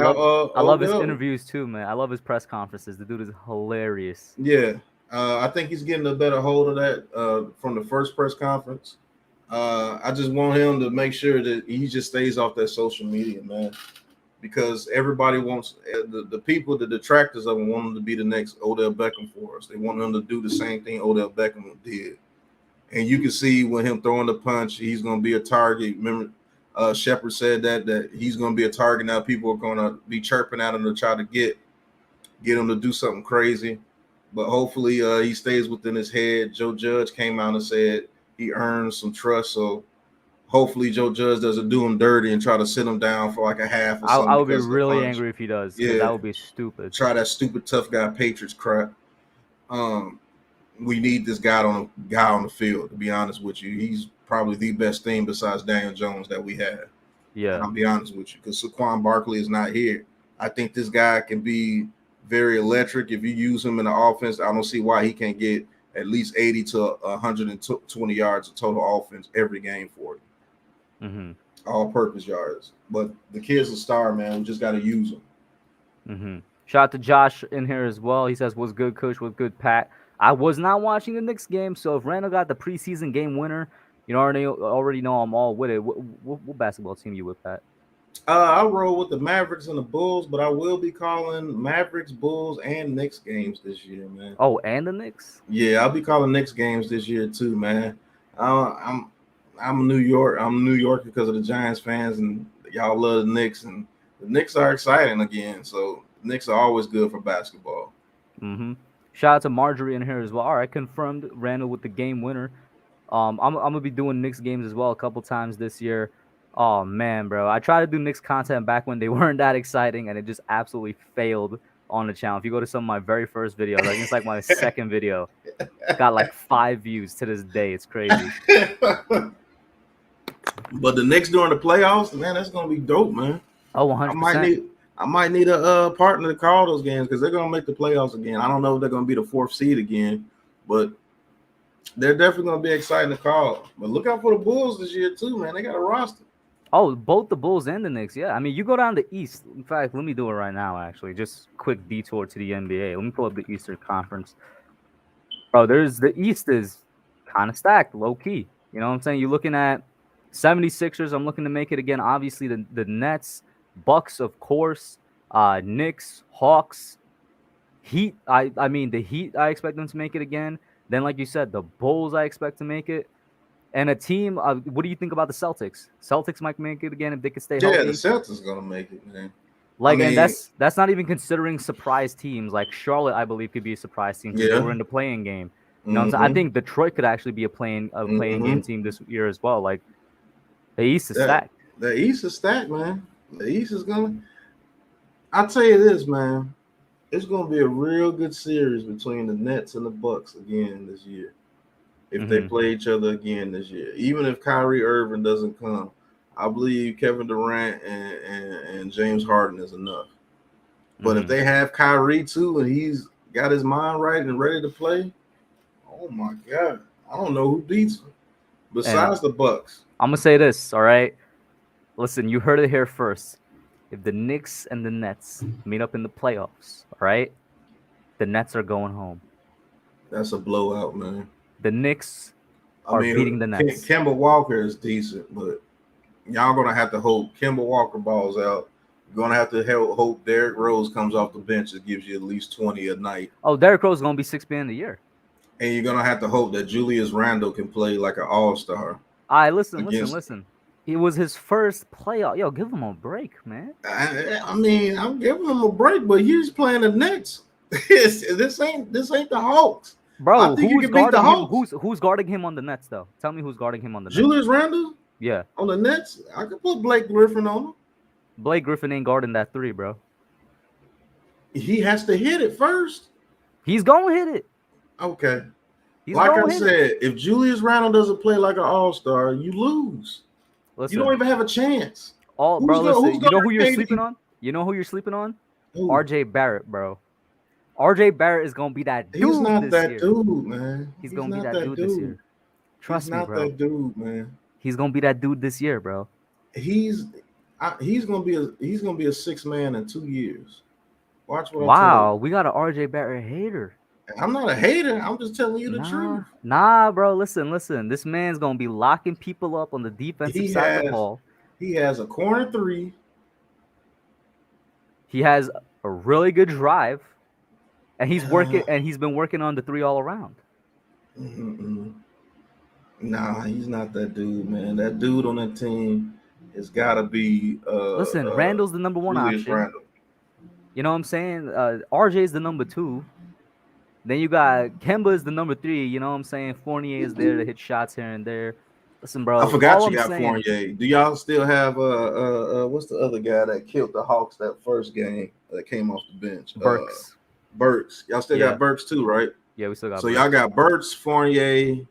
love his interviews too, man. I love his press conferences. The dude is hilarious. Yeah. I think he's getting a better hold of that from the first press conference. I just want him to make sure that he just stays off that social media, man. Because everybody wants the people, the detractors of him, want him to be the next Odell Beckham for us. They want him to do the same thing Odell Beckham did. And you can see when him throwing the punch, he's going to be a target. Remember, Shepard said that he's going to be a target now. People are going to be chirping at him to try to get him to do something crazy. But hopefully he stays within his head. Joe Judge came out and said he earned some trust. So hopefully Joe Judge doesn't do him dirty and try to sit him down for like a half or something. I would be really angry if he does. Yeah, that would be stupid. Try that stupid tough guy Patriots crap. We need this guy on the field, to be honest with you. He's probably the best thing besides Daniel Jones that we have. Yeah. And I'll be honest with you, because Saquon Barkley is not here. I think this guy can be very electric. If you use him in the offense, I don't see why he can't get at least 80 to 120 yards of total offense every game for you. Mm-hmm. All-purpose yards. But the kid's a star, man. We just got to use him. Mm-hmm. Shout out to Josh in here as well. He says, "What's good, Kush? What's good, Pat?" I was not watching the Knicks game, so if Randall got the preseason game winner, you know, already know I'm all with it. What basketball team you with, Pat? I roll with the Mavericks and the Bulls, but I will be calling Mavericks, Bulls, and Knicks games this year, man. Oh, and the Knicks? Yeah, I'll be calling Knicks games this year too, man. I'm New York. I'm New York because of the Giants fans, and y'all love the Knicks, and the Knicks are exciting again. So Knicks are always good for basketball. Mm-hmm. Shout out to Marjorie in here as well. All right, confirmed Randall with the game winner. I'm gonna be doing Knicks games as well a couple times this year. Oh man, bro, I tried to do Knicks content back when they weren't that exciting, and it just absolutely failed on the channel. If you go to some of my very first videos, I think it's like my second video, got like 5 views to this day. It's crazy. But the Knicks during the playoffs, man, that's gonna be dope, man. Oh, 100%. I might need a partner to call those games because they're gonna make the playoffs again. I don't know if they're gonna be the 4th seed again, but they're definitely gonna be exciting to call. But look out for the Bulls this year too, man. They got a roster. Oh, both the Bulls and the Knicks. Yeah, I mean, you go down the East. In fact, let me do it right now. Actually, just quick detour to the NBA. Let me pull up the Eastern Conference. Bro, the East is kind of stacked, low key. You know what I'm saying? You're looking at 76ers. I'm looking to make it again. Obviously, the Nets, Bucks, of course, Knicks, Hawks, Heat. I mean, the Heat. I expect them to make it again. Then, like you said, the Bulls. I expect to make it. And a team. What do you think about the Celtics? Celtics might make it again if they could stay healthy. Yeah, the Celtics gonna make it, man. Like, I mean, and that's not even considering surprise teams. Like Charlotte, I believe, could be a surprise team because they were in the playing game. You know what I'm saying? I think Detroit could actually be a playing game team this year as well. Like the East is stacked. The East is stacked, man. The East is gonna. I'll tell you this, man. It's gonna be a real good series between the Nets and the Bucks again this year. If they play each other again this year, even if Kyrie Irving doesn't come, I believe Kevin Durant and James Harden is enough. But if they have Kyrie too, and he's got his mind right and ready to play, oh my God, I don't know who beats him besides the Bucks. I'm gonna say this, all right? Listen, you heard it here first. If the Knicks and the Nets meet up in the playoffs, all right, the Nets are going home. That's a blowout, man. The Knicks are beating the Nets. Kemba Walker is decent, but y'all gonna have to hope Kemba Walker balls out. You're gonna have to hope Derrick Rose comes off the bench and gives you at least 20 a night. Oh, Derrick Rose is gonna be 6th man of the year. And you're gonna have to hope that Julius Randle can play like an all-star. All right, listen. It was his first playoff. Yo, give him a break, man. I mean, I'm giving him a break, but he's playing the Knicks. This ain't the Hawks. Bro, who's guarding him on the Nets, though? Tell me who's guarding him on the Nets. Julius Randle? Yeah. On the Nets? I could put Blake Griffin on him. Blake Griffin ain't guarding that 3, bro. He has to hit it first. He's going to hit it. Okay. Like I said, if Julius Randle doesn't play like an all-star, you lose. Listen, you don't even have a chance. Listen, you know who you're sleeping on? You know who you're sleeping on? Who? RJ Barrett, bro. RJ Barrett is gonna be that dude. He's not this that year. Dude, man. He's gonna be that dude this year. Trust me, bro. He's not that dude, man. He's gonna be that dude this year, bro. He's gonna be a 6th man in 2 years. Watch what. Wow, we got an RJ Barrett hater. I'm not a hater. I'm just telling you the truth. Nah, bro. Listen. This man's gonna be locking people up on the defensive side of the ball. He has a corner 3. He has a really good drive. And he's been working on the 3 all around. Nah, he's not that dude, man. That dude on that team has got to be. Listen, Randall's the number 1 option. Randall. You know what I'm saying? RJ's the number 2. Then you got Kemba is the number 3. You know what I'm saying? Fournier is there to hit shots here and there. Listen, bro. I forgot you got Fournier. Do y'all still have what's the other guy that killed the Hawks that first game that came off the bench? Burks. Y'all still got Burks too, right? Yeah, we still got. So y'all got Burks, Fournier,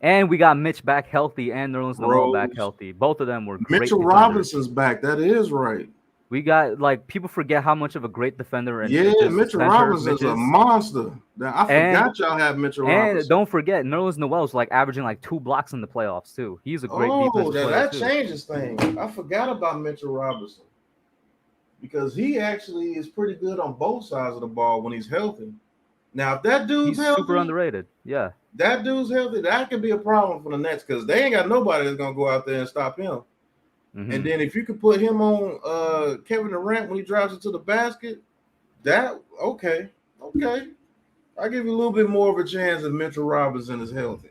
and we got Mitch back healthy, and Nerlens Noel back healthy. Both of them were great. Mitchell Robinson's back. That is right. We got like people forget how much of a great defender and Yeah, just Mitchell center Mitch Robinson's a is. monster. I And forgot y'all have Mitchell and Robinson. don't forget, Nerlens Noel's like averaging like 2 blocks in the playoffs too. He's a great Oh, defensive player that too. changes things. I forgot about Mitchell Robinson because he actually is pretty good on both sides of the ball when he's healthy. Now, if that dude's He's super healthy, underrated. Yeah. that could be a problem for the Nets because they ain't got nobody that's gonna go out there and stop him. And then if you could put him on Kevin Durant when he drives into the basket, that okay. I give you a little bit more of a chance if Mitchell Robinson is healthy.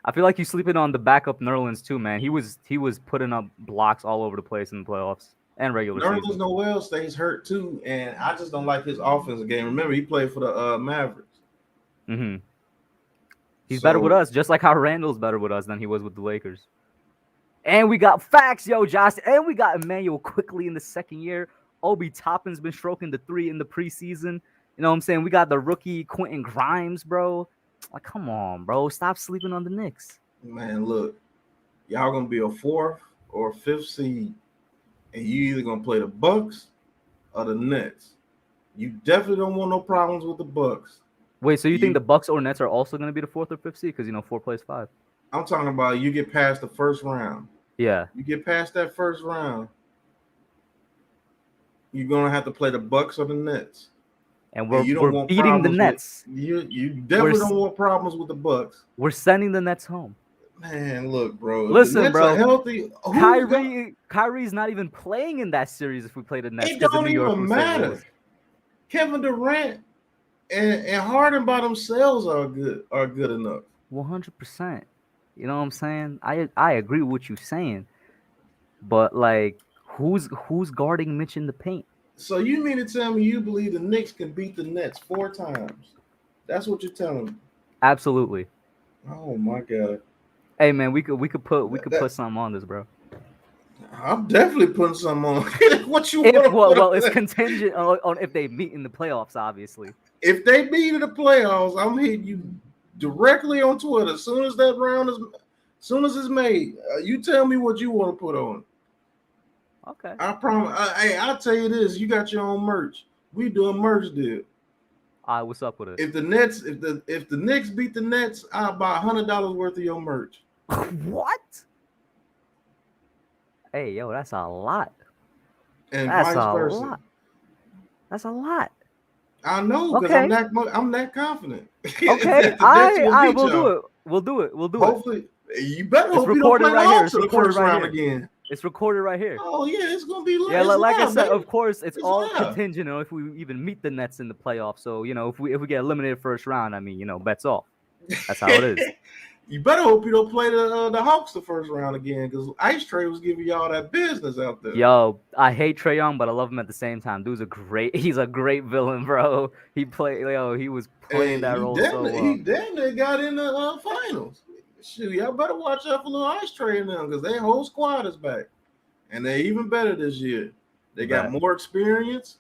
I feel like you're sleeping on the backup Nerlens too, man. He was putting up blocks all over the place in the playoffs and regular Nerlens season. Noel stays hurt too, and I just don't like his offensive game. Remember, he played for the Mavericks. He's better with us, just like how Randall's better with us than he was with the Lakers. And we got facts, yo, Josh. And we got Emmanuel quickly in the second year. Obi Toppin's been stroking the 3 in the preseason. You know what I'm saying? We got the rookie Quentin Grimes, bro. Like, come on, bro. Stop sleeping on the Knicks. Man, look, y'all gonna be a 4th or 5th seed, and you either gonna play the Bucks or the Nets. You definitely don't want no problems with the Bucks. Wait, so you think the Bucks or Nets are also going to be the 4th or 5th seed? Because, 4 plays 5. I'm talking about you get past the first round. Yeah. You get past that first round, you're gonna have to play the Bucks or the Nets. And we're beating the Nets. You definitely don't want problems with the Bucks. We're sending the Nets home. Man, look, bro. Listen, the Nets bro. Are healthy. Kyrie's not even playing in that series if we play the Nets. It don't even matter. Kevin Durant and Harden by themselves are good enough. 100%. You know what I'm saying? I agree with what you're saying, but like, who's guarding Mitch in the paint? So you mean to tell me you believe the Knicks can beat the Nets 4 times? That's what you're telling me. Absolutely. Oh my God. Hey man, we could put something on this, bro. I'm definitely putting something on. What you want? Well, it's contingent on if they meet in the playoffs, obviously. If they meet in the playoffs, I'm hitting you directly on Twitter. As soon as it's made, you tell me what you want to put on. Okay. I promise. I'll tell you this: you got your own merch. We do a merch deal. All right, what's up with it? If the Knicks beat the Nets, I'll buy $100 worth of your merch. What? Hey, yo, that's a lot. And that's vice versa. Lot. That's a lot. I know because I'm that confident. Okay, I will do it. We'll do it. Hopefully, you better hope you don't play the Hawks in the first round again. It's recorded right here. Oh yeah, it's gonna be. Yeah, like I said, of course, it's all contingent on if we even meet the Nets in the playoffs. So if we get eliminated first round, I mean, bets off. That's how it is. You better hope you don't play the Hawks the first round again, because Ice Trae was giving y'all that business out there. Yo, I hate Trae Young, but I love him at the same time. He's a great villain, bro. He was playing that role so well. He damn near got in the finals. Shoot, y'all better watch out for little Ice Trae in them, because their whole squad is back, and they're even better this year. They got more experience.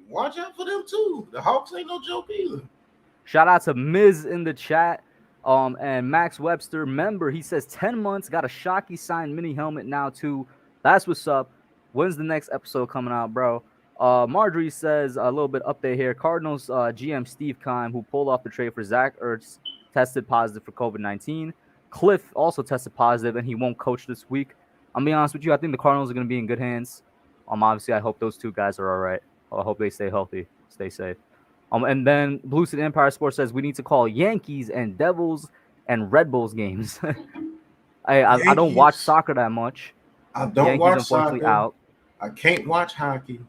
Watch out for them too. The Hawks ain't no joke either. Shout out to Miz in the chat. And Max Webster, member, he says 10 months, got a Shockey signed mini helmet now too. That's what's up. When's the next episode coming out, bro? Marjorie says a little bit update here. Cardinals GM Steve Keim, who pulled off the trade for Zach Ertz, tested positive for COVID-19. Cliff also tested positive, and he won't coach this week. I'm being honest with you, I think the Cardinals are going to be in good hands. Obviously, I hope those two guys are all right. I hope they stay healthy, stay safe. And then Blue City Empire Sports says we need to call Yankees and Devils and Red Bulls games. I don't watch soccer that much. I don't watch soccer. Out. I can't watch hockey.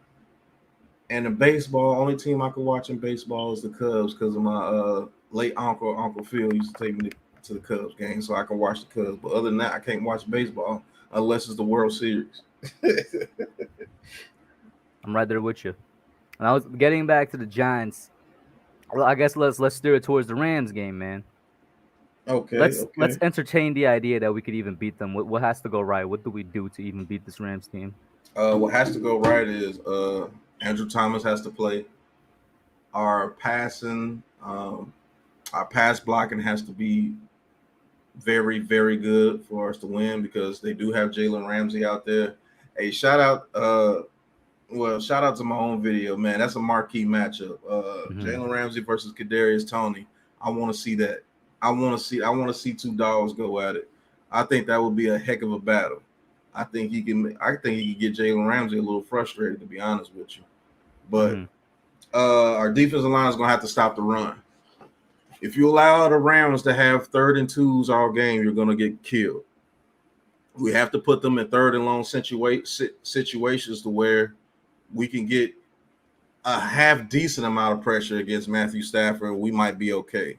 And the baseball, only team I can watch in baseball is the Cubs because of my late Uncle Phil used to take me to the Cubs game, so I can watch the Cubs. But other than that, I can't watch baseball unless it's the World Series. I'm right there with you. And I was getting back to the Giants. Well, I guess let's steer it towards the Rams game, man. Okay. Let's entertain the idea that we could even beat them. What has to go right? What do we do to even beat this Rams team? What has to go right is Andrew Thomas has to play. Our pass blocking has to be very, very good for us to win because they do have Jalen Ramsey out there. Hey, shout out. Shout out to my own video, man. That's a marquee matchup. Mhm. Jalen Ramsey versus Kadarius Toney. I want to see that. I want to see two dogs go at it. I think that would be a heck of a battle. I think he can. I think he can get Jalen Ramsey a little frustrated, to be honest with you. But Mhm. our defensive line is gonna have to stop the run. If you allow the Rams to have third and twos all game, you're gonna get killed. We have to put them in third and long situations to where we can get a half decent amount of pressure against Matthew Stafford. We might be okay.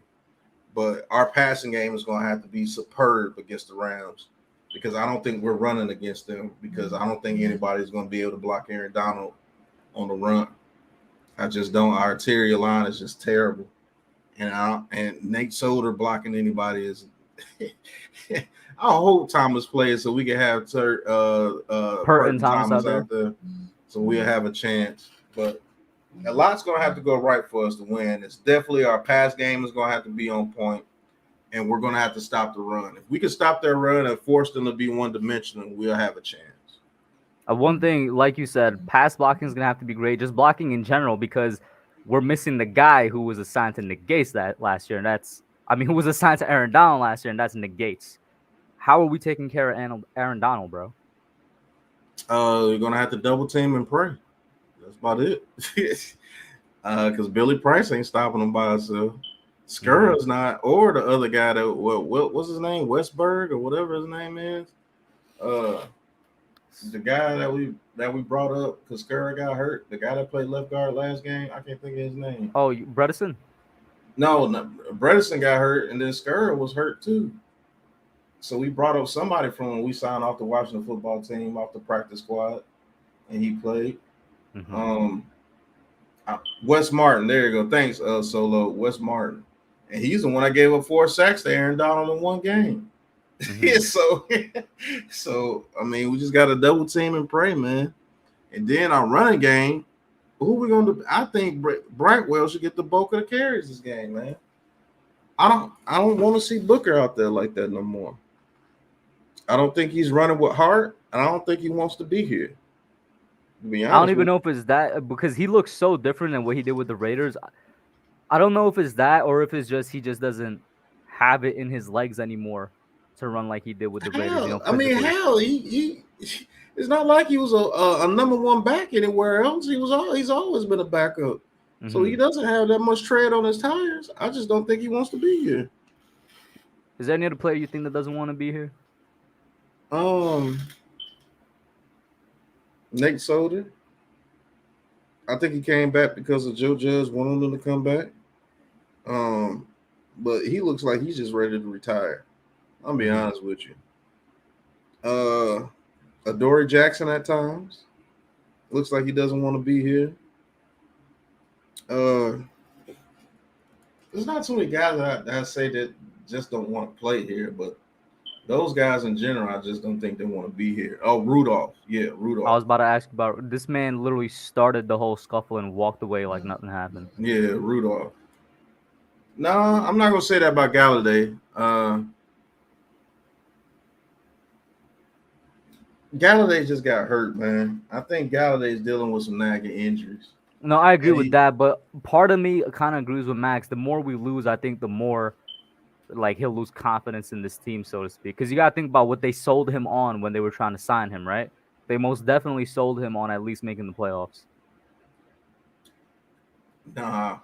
But our passing game is going to have to be superb against the Rams because I don't think we're running against them because I don't think anybody's going to be able to block Aaron Donald on the run. I just don't. Our interior line is just terrible. And Nate Solder blocking anybody is. I hope Thomas plays so we can have Purton Purton Thomas out Thomas there. out there so we'll have a chance. But a lot's going to have to go right for us to win. It's definitely our pass game is going to have to be on point, and we're going to have to stop the run. If we can stop their run and force them to be one-dimensional, we'll have a chance. One thing, like you said, pass blocking is gonna have to be great. Just blocking in general because we're missing the guy who was assigned to Nick Gates that last year, and who was assigned to Aaron Donald last year, and that's Nick Gates. How are we taking care of Aaron Donald, bro? You're going to have to double team and pray. That's about it. Because Billy Price ain't stopping him by himself. Skura's not, or the other guy that what's his name, Westberg or whatever his name is. The guy that we brought up because Skura got hurt. The guy that played left guard last game, I can't think of his name. Oh, Bredesen? No, Bredesen got hurt, and then Skura was hurt too. So we brought up somebody from when we signed off the Washington football team, off the practice squad, and he played. Mm-hmm. Wes Martin, there you go. Thanks, Solo. Wes Martin. And he's the one I gave up 4 sacks to Aaron Donald in one game. Mm-hmm. so I mean, we just got to double team and pray, man. And then our running game, who we gonna do? I think Brightwell should get the bulk of the carries this game, man. I don't want to see Booker out there like that no more. I don't think he's running with heart, and I don't think he wants to be here. To be honest, I don't even know if it's that because he looks so different than what he did with the Raiders. I don't know if it's that or if it's just he just doesn't have it in his legs anymore to run like he did with the Raiders. Physically. He it's not like he was a number one back anywhere else. He's always been a backup. Mm-hmm. So he doesn't have that much tread on his tires. I just don't think he wants to be here. Is there any other player you think that doesn't want to be here? Nate Solder. I think he came back because of Joe Judge wanting him to come back. But he looks like he's just ready to retire. I'll be honest with you. Adoree Jackson at times. Looks like he doesn't want to be here. There's not too many guys that I say that just don't want to play here, but those guys in general, I just don't think they want to be here. Oh, Rudolph. Yeah, Rudolph. I was about to ask about this man literally started the whole scuffle and walked away like nothing happened. Yeah, Rudolph. No, I'm not going to say that about Galladay. Galladay just got hurt, man. I think Galladay's dealing with some nagging injuries. No, I agree with that, but part of me kind of agrees with Max. The more we lose, I think the more like he'll lose confidence in this team, so to speak. Because you got to think about what they sold him on when they were trying to sign him, right? They most definitely sold him on at least making the playoffs. Nah,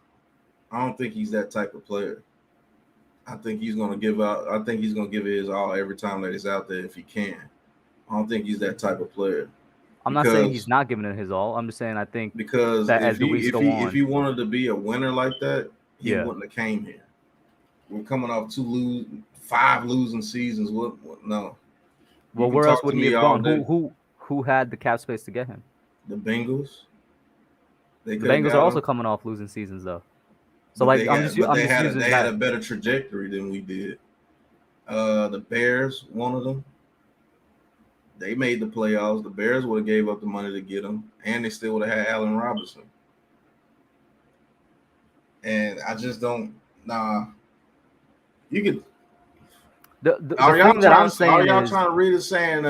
I don't think he's that type of player. I think he's going to give out. I think he's going to give it his all every time that he's out there if he can. I don't think he's that type of player. I'm not saying he's not giving it his all. I'm just saying I think because that as the weeks go on, if he wanted to be a winner like that, he wouldn't have came here. We're coming off 5 losing seasons. What no. Well, where else would he have gone? Who had the cap space to get him? The Bengals. The Bengals are also coming off losing seasons, though. So, they had a better trajectory than we did. The Bears, one of them. They made the playoffs. The Bears would have gave up the money to get him, and they still would have had Allen Robinson. And I just don't. Nah. You could. The thing that I'm saying are y'all is, trying to read it saying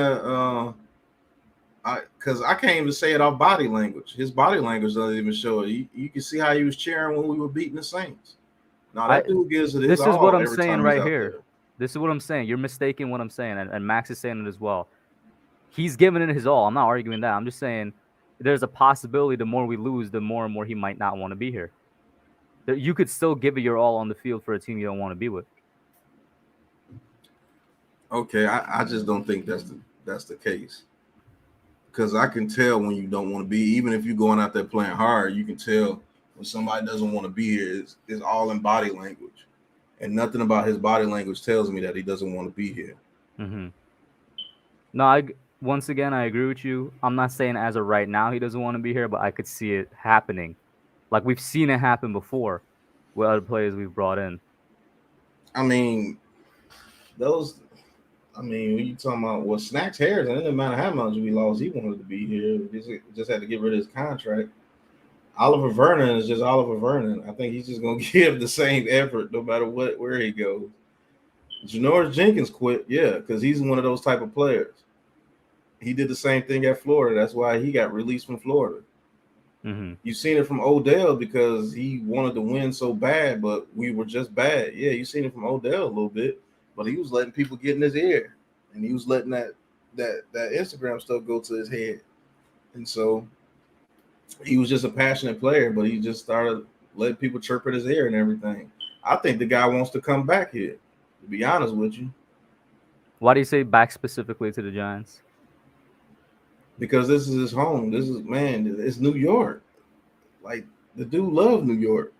Because I can't even say it off body language. His body language doesn't even show it. You can see how he was cheering when we were beating the Saints. No, I that dude gives it his This is what all I'm every saying time he's right out here. there. This is what I'm saying. You're mistaking what I'm saying, and Max is saying it as well. He's giving it his all. I'm not arguing that. I'm just saying there's a possibility the more we lose, the more and more he might not want to be here. You could still give it your all on the field for a team you don't want to be with. Okay, I just don't think that's the case. Because I can tell when you don't want to be, even if you're going out there playing hard, you can tell when somebody doesn't want to be here. Is all in body language, and nothing about his body language tells me that he doesn't want to be here. Mm-hmm. No, once again, I agree with you. I'm not saying as of right now he doesn't want to be here, but I could see it happening. Like we've seen it happen before with other players we've brought in. I mean, those. I mean, when you talking about Snacks Harrison, it didn't matter how much we lost, he wanted to be here. Just had to get rid of his contract. Oliver Vernon is just Oliver Vernon. I think he's just gonna give the same effort no matter where he goes. Janoris Jenkins quit, yeah, because he's one of those type of players. He did the same thing at Florida. That's why he got released from Florida. Mm-hmm. You've seen it from Odell because he wanted to win so bad, but we were just bad. Yeah, you've seen it from Odell a little bit, but he was letting people get in his ear, and he was letting that Instagram stuff go to his head, and so he was just a passionate player. But he just started letting people chirp at his ear and everything. I think the guy wants to come back here. To be honest with you, Why do you say back specifically to the Giants? because this is his home. This is it's New York. Like the dude loved New York.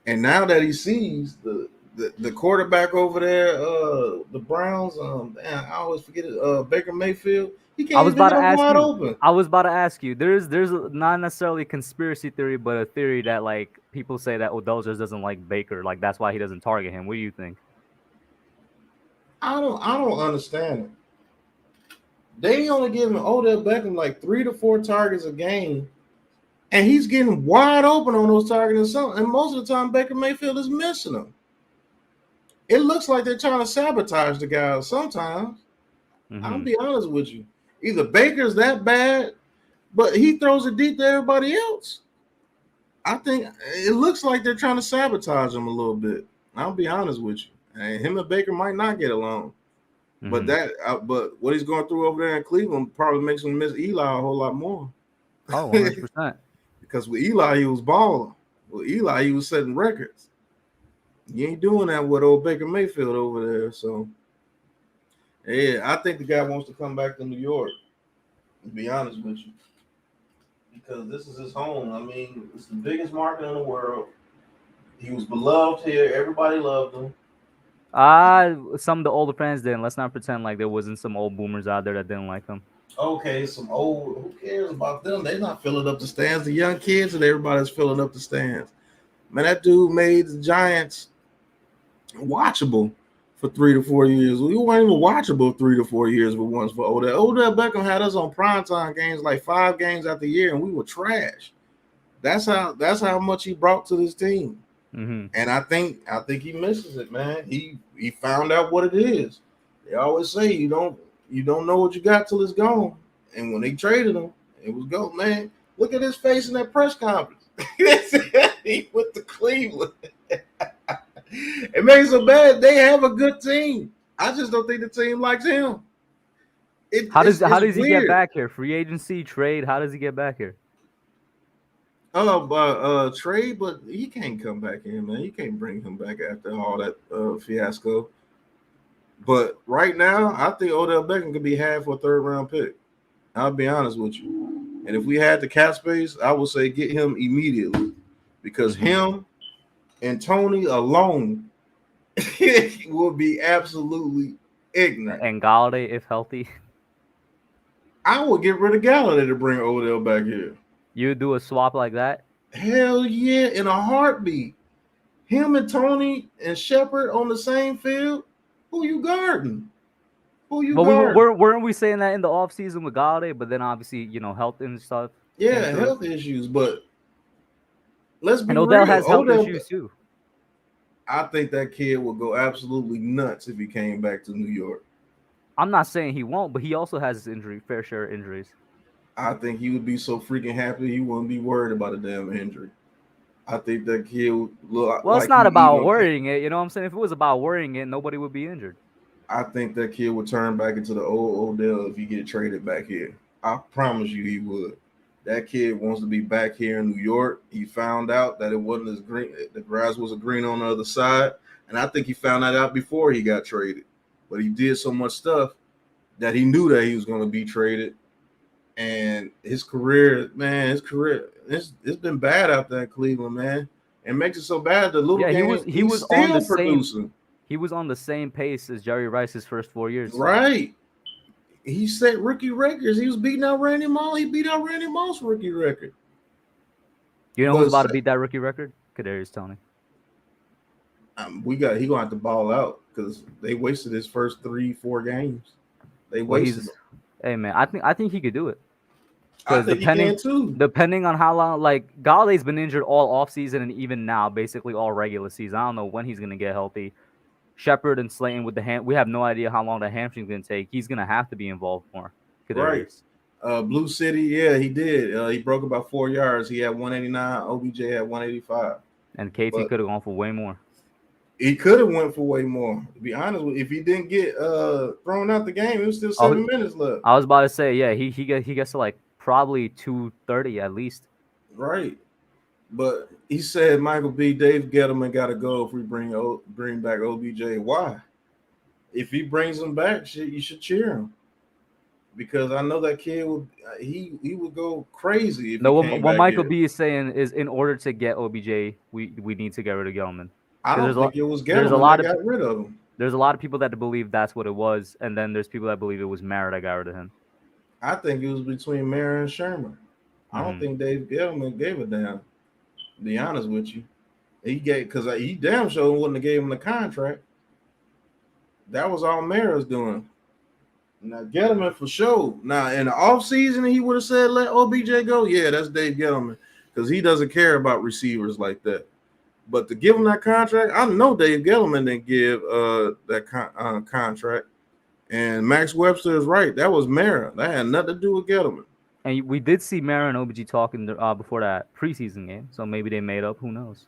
And now that he sees the quarterback over there, the Browns, damn, I always forget it, Baker Mayfield, he I can't was even about hit to him ask wide you. open. I was about to ask you. There's not necessarily a conspiracy theory, but a theory that like people say that Odell just doesn't like Baker, like that's why he doesn't target him. What do you think? I don't understand it. They only giving Odell Beckham like 3 to 4 targets a game, and he's getting wide open on those targets. And most of the time, Baker Mayfield is missing them. It looks like they're trying to sabotage the guy sometimes. I'll Mm-hmm. be honest with you. Either Baker's that bad, but he throws it deep to everybody else. I think it looks like they're trying to sabotage him a little bit. I'll be honest with you. And him and Baker might not get along, Mm-hmm. but what he's going through over there in Cleveland probably makes him miss Eli a whole lot more. Oh, 100%. Because with Eli, he was balling. With Eli, he was setting records. You ain't doing that with old Baker Mayfield over there. So, yeah, I think the guy wants to come back to New York, to be honest with you. Because this is his home. I mean, it's the biggest market in the world. He was beloved here. Everybody loved him. Some of the older fans didn't. Let's not pretend like there wasn't some old boomers out there that didn't like him. Okay, some old. Who cares about them? They're not filling up the stands. The young kids and everybody's filling up the stands. Man, that dude made the Giants watchable for 3 to 4 years. We weren't even watchable 3 to 4 years for once for Odell. Odell Beckham had us on primetime games like 5 games out the year, and we were trash. That's how much he brought to this team. Mm-hmm. And I think he misses it, man. He found out what it is. They always say you don't know what you got till it's gone. And when they traded him, it was gone, man. Look at his face in that press conference. He went to Cleveland. It makes it bad. They have a good team. I just don't think the team likes him. How does It's he get weird. back here? Free agency, trade. How does he get back here? But trade, but he can't come back in, man. You can't bring him back after all that fiasco. But right now, I think Odell Beckham could be half for a third round pick. I'll be honest with you. And if we had the cap space, I would say get him immediately because him and Tony alone will be absolutely ignorant. And Galladay, if healthy, I would get rid of Galladay to bring Odell back here. you would do a swap like that? Hell yeah, in a heartbeat. Him and Tony and Shepard on the same field. Who you guarding? But weren't we saying that in the offseason with Galladay? But then obviously, health and stuff. Yeah, health issues. But let's be and Odell real. has health issues too. I think that kid will go absolutely nuts if he came back to New York. I'm not saying he won't, but he also has his fair share of injuries. I think he would be so freaking happy he wouldn't be worried about a damn injury. I think that kid would look Well, it's like he not about even. worrying it. You know what I'm saying? If it was about worrying it, nobody would be injured. I think that kid would turn back into the old Odell if he get traded back here. I promise you he would. That kid wants to be back here in New York. He found out that it wasn't as green. The grass wasn't green on the other side, and I think he found that out before he got traded. But he did so much stuff that he knew that he was going to be traded. And his career, man, it's been bad out there in Cleveland, man. It makes it so bad. The little Yeah, game, he he's was on the still same producing. he was on the same pace as Jerry Rice's first 4 years. Right. He set rookie records. He was beating out Randy Moss. He beat out Randy Moss' rookie record. You know who's But about to beat that rookie record? Kadarius Toney. he gonna have to ball out because they wasted his first 3-4 games. They Well, wasted him. hey man, I think he could do it. I Because think he can too. depending on how long, like Galladay's been injured all offseason and even now, basically all regular season. I don't know when he's gonna get healthy. Shepard and Slayton with the hand, we have no idea how long the hamstring's gonna take. He's gonna have to be involved more. Right. Kadarius. Blue City, yeah, he did. He broke about 4 yards. He had 189. OBJ had 185. And KT But could have gone for way more. he could have went for way more. To be honest with you, if he didn't get thrown out the game, it was still 7 minutes left. I was about to say, yeah, he gets to like probably 230 at least. Right. But he said Michael B. Dave Gettleman got to go if we bring back OBJ. Why? If he brings him back, you should cheer him. Because I know that kid he would go crazy if what Michael here. B is saying is in order to get OBJ, we need to get rid of Gettleman. I don't think it was Gettleman that got rid of him. There's a lot of people that believe that's what it was, and then there's people that believe it was Mara that got rid of him. I think it was between Mara and Sherman. I don't think Dave Gettleman gave a damn. To be honest with you, he damn sure wouldn't have gave him the contract. That was all Mara's doing. Now Gettleman for sure. Now in the offseason, he would have said let OBJ go. Yeah, that's Dave Gettleman because he doesn't care about receivers like that. But to give him that contract, I know Dave Gettleman didn't give that contract. And Max Webster is right. That was Mara. That had nothing to do with Gettleman. And we did see Mara and OBJ talking before that preseason game. So maybe they made up. Who knows?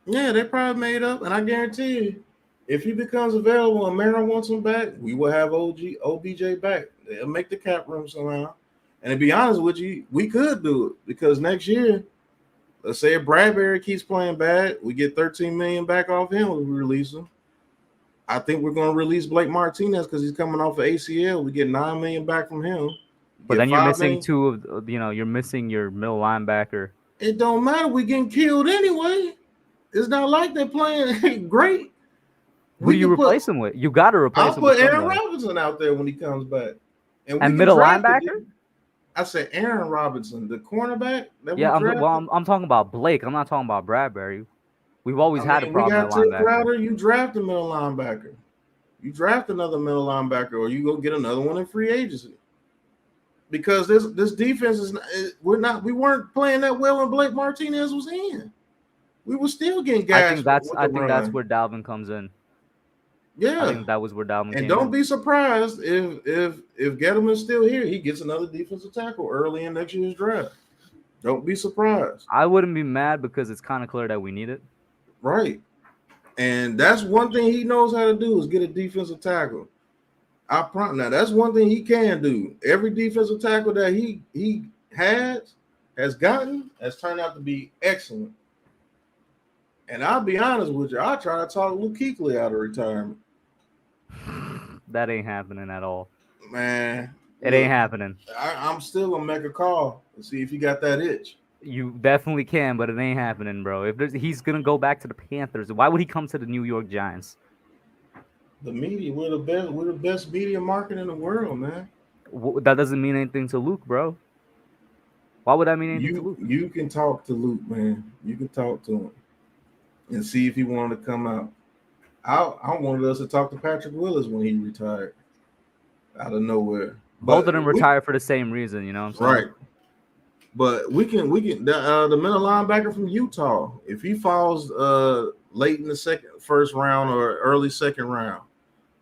Yeah, they probably made up. And I guarantee you, if he becomes available and Mara wants him back, we will have OBJ back. They'll make the cap room somehow. And to be honest with you, we could do it because next year, let's say if Bradbury keeps playing bad, we get $13 million back off him when we release him. I think we're going to release Blake Martinez because he's coming off of ACL. We get $9 million back from him. But then you're missing you're missing your middle linebacker. It don't matter. We're getting killed anyway. It's not like they're playing great. Who do you replace him with? You got to replace him with I'll put Aaron Robinson out there when he comes back. And middle linebacker? I said Aaron Robinson, the cornerback. Yeah, I'm talking about Blake. I'm not talking about Bradbury. We've always had a problem with linebacker. Crowder, you draft a middle linebacker. You draft another middle linebacker, or you go get another one in free agency. Because this defense we weren't playing that well when Blake Martinez was in. We were still getting guys. I think that's where Dalvin comes in. Yeah, I think that was where Dalvin. And don't be surprised if Gettleman's still here, he gets another defensive tackle early in next year's draft. Don't be surprised. I wouldn't be mad because it's kind of clear that we need it. Right. And that's one thing he knows how to do is get a defensive tackle. Now that's one thing he can do. Every defensive tackle that he has gotten has turned out to be excellent. And I'll be honest with you, I try to talk Luke Kuechly out of retirement. That ain't happening at all. Man. It ain't happening. I'm still gonna make a call and see if he got that itch. You definitely can, but it ain't happening, bro. He's gonna go back to the Panthers. Why would he come to the New York Giants? The media, we're the best media market in the world, man. That doesn't mean anything to Luke, bro. Why would that mean anything to Luke? You can talk to Luke, man. You can talk to him and see if he wanted to come out. I wanted us to talk to Patrick Willis when he retired out of nowhere. Both of them retired for the same reason, you know what I'm saying? Right. But we can the middle linebacker from Utah, if he falls late in the first round or early second round,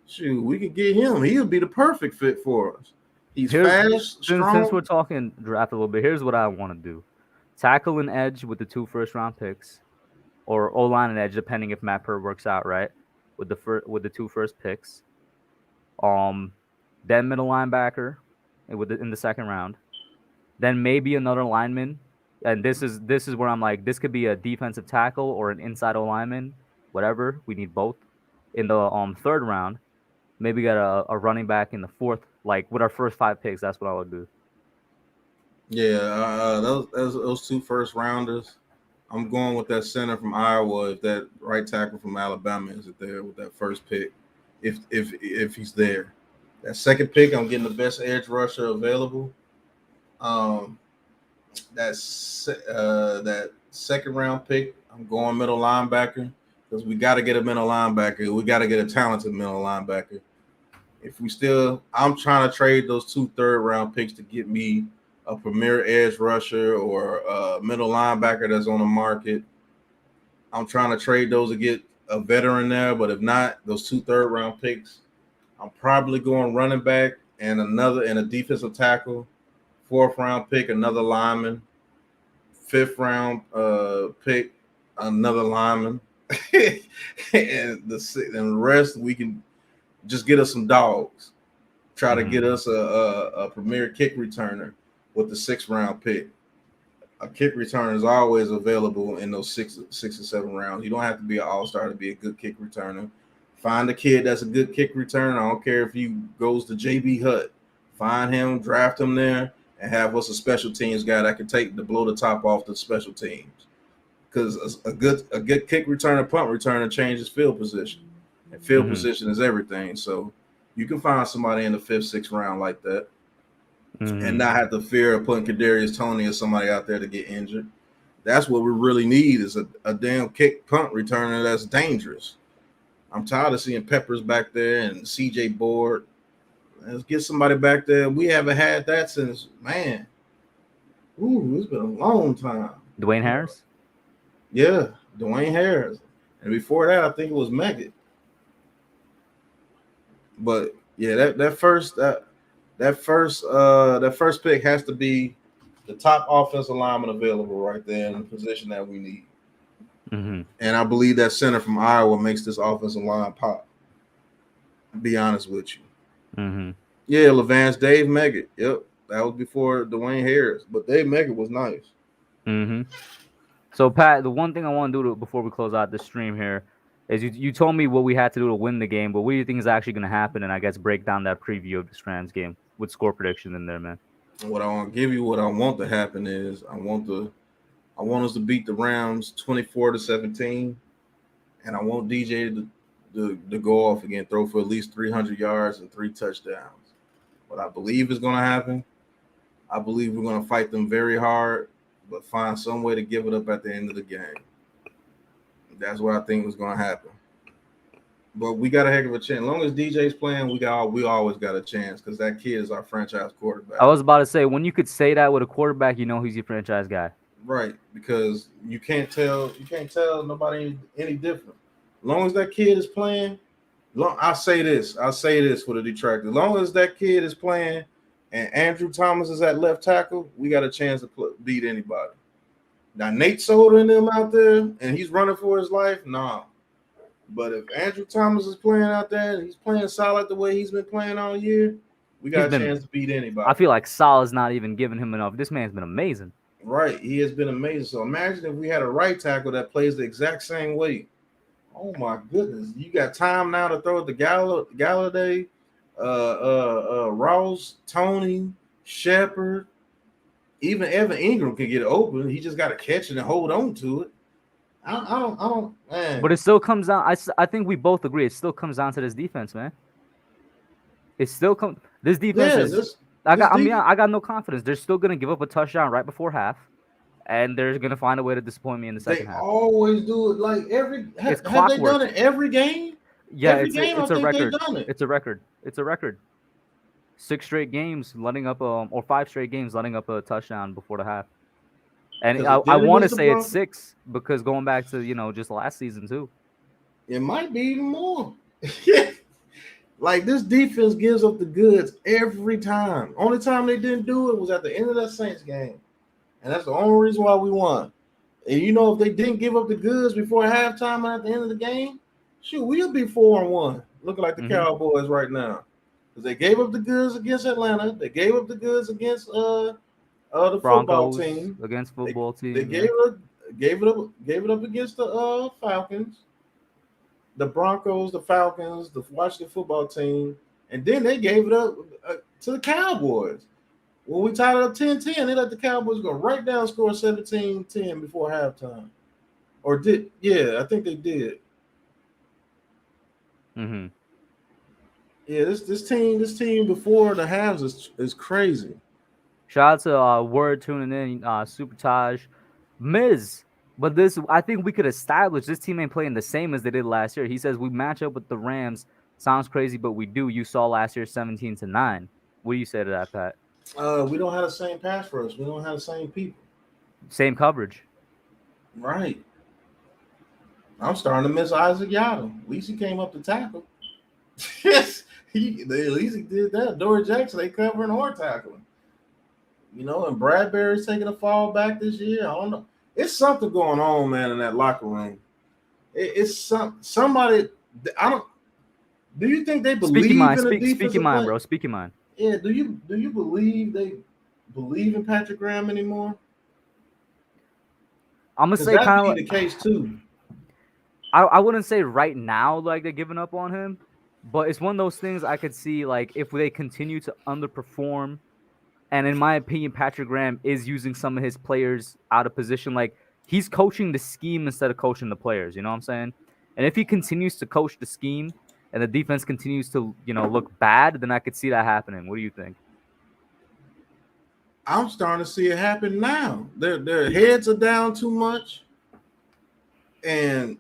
shoot, we could get him. He'll be the perfect fit for us. He's Here's fast, since we're strong. talking draft a little bit. Here's what I want to do: tackle an edge with the 2 first-round picks, or O line and edge, depending if Matt Purr works out right with the 2 first picks. Um, then middle linebacker in the second round. Then maybe another lineman. And this is where I'm like, this could be a defensive tackle or an inside O lineman, whatever. We need both. In the third round, maybe get a running back in the fourth, like with our first 5 picks. That's what I would do. Yeah, those 2 first rounders. I'm going with that center from Iowa. If that right tackle from Alabama is there with that first pick, if he's there, that second pick, I'm getting the best edge rusher available. Um, that second round pick, I'm going middle linebacker because we got to get a middle linebacker. We got to get a talented middle linebacker. I'm trying to trade those 2 third-round picks to get me a premier edge rusher or a middle linebacker that's on the market. I'm trying to trade those to get a veteran there, but if not, those 2 third-round picks, I'm probably going running back and a defensive tackle. Fourth round pick, another lineman. Fifth round pick, another lineman. And the rest we can just get us some dogs. Try to get us a premier kick returner with the 6th-round pick. A kick returner is always available in those six or 7 rounds. You don't have to be an all-star to be a good kick returner. Find a kid that's a good kick returner. I don't care if he goes to JB Hutt. Find him, draft him there, and have us a special teams guy that can take to blow the top off the special teams. Because a good kick returner, punt returner changes field position. And field position is everything. So you can find somebody in the 5th, 6th round like that. And not have the fear of putting Kadarius Toney or somebody out there to get injured. That's what we really need is a damn kick punt returner that's dangerous. I'm tired of seeing Peppers back there and CJ Board. Let's get somebody back there. We haven't had that since, man. It's been a long time. Dwayne Harris? Yeah, Dwayne Harris. And before that, I think it was Meggett. But yeah, that first pick has to be the top offensive lineman available right there in the position that we need. And I believe that center from Iowa makes this offensive line pop. To be honest with you. Yeah, Levance, Dave Meggett. Yep, that was before Dwayne Harris. But Dave Meggett was nice. So, Pat, the one thing I want to do before we close out the stream here is you told me what we had to do to win the game, but what do you think is actually going to happen? And I guess break down that preview of the Strands game with score prediction in there, man. What I want to give you, what I want to happen is I want us to beat the Rams 24-17, and I want DJ to go off again, throw for at least 300 yards and 3 touchdowns. What I believe is going to happen, I believe we're going to fight them very hard, but find some way to give it up at the end of the game. That's what I think was going to happen. But we got a heck of a chance. As long as DJ's playing, we always got a chance because that kid is our franchise quarterback. I was about to say, when you could say that with a quarterback, you know he's your franchise guy. Right, because you can't tell nobody any different. As long as that kid is playing, I'll say this for the detractor. As long as that kid is playing and Andrew Thomas is at left tackle, we got a chance to beat anybody. Now, Nate Solder and them out there, and he's running for his life, nah. But if Andrew Thomas is playing out there and he's playing solid the way he's been playing all year, we got a chance to beat anybody. I feel like Salah's not even giving him enough. This man's been amazing. Right, he has been amazing. So imagine if we had a right tackle that plays the exact same way. Oh my goodness, you got time now to throw it to Galladay, Ross, Tony, Shepard, even Evan Ingram can get it open. He just got to catch it and hold on to it. I don't, man. But it still comes down. I think we both agree. It still comes down to this defense, man. It still comes. This defense is. I got no confidence. They're still gonna give up a touchdown right before half, and they're gonna find a way to disappoint me in the second half. They always do it like have they done it every game? Yeah, it's a record. It's a record. It's a record. 6 straight games letting up or 5 straight games letting up a touchdown before the half. And I want to say it's 6 because going back to just last season too. It might be even more. Like this defense gives up the goods every time. Only time they didn't do it was at the end of that Saints game, and that's the only reason why we won. And if they didn't give up the goods before halftime and at the end of the game, shoot, we'll be 4-1, looking like the Mm-hmm. Cowboys right now. Because they gave up the goods against Atlanta, they gave up the goods against the football Broncos team. against They football they team. Yeah. gave it up against the Falcons, the Broncos, the Falcons, the Washington football team, and then they gave it up to the Cowboys. When we tied it up 10-10, they let the Cowboys go right down, score 17-10 before halftime. Or I think they did. Mm-hmm. Yeah, this team before the halves is crazy. Shout out to Word tuning in, Super Taj, Miz. But I think we could establish this team ain't playing the same as they did last year. He says we match up with the Rams. Sounds crazy, but we do. You saw last year 17-9. What do you say to that, Pat? We don't have the same pass rush. We don't have the same people. Same coverage. Right. I'm starting to miss Isaac Yadam. At least he came up to tackle. Yes, at least he did that. Dory Jackson, they covering or tackling. And Bradbury's taking a fall back this year. I don't know. It's something going on, man, in that locker room. It's somebody. I don't. Do you think they believe in the defensive Speak your mind, play? bro. Speak your mind. Yeah. Do you believe they believe in Patrick Graham anymore? I'm gonna Because say that kind be of. the case too. I wouldn't say right now like they're giving up on him, but it's one of those things I could see like if they continue to underperform. And in my opinion, Patrick Graham is using some of his players out of position. Like he's coaching the scheme instead of coaching the players. You know what I'm saying? And if he continues to coach the scheme and the defense continues to, look bad, then I could see that happening. What do you think? I'm starting to see it happen now. Their heads are down too much, and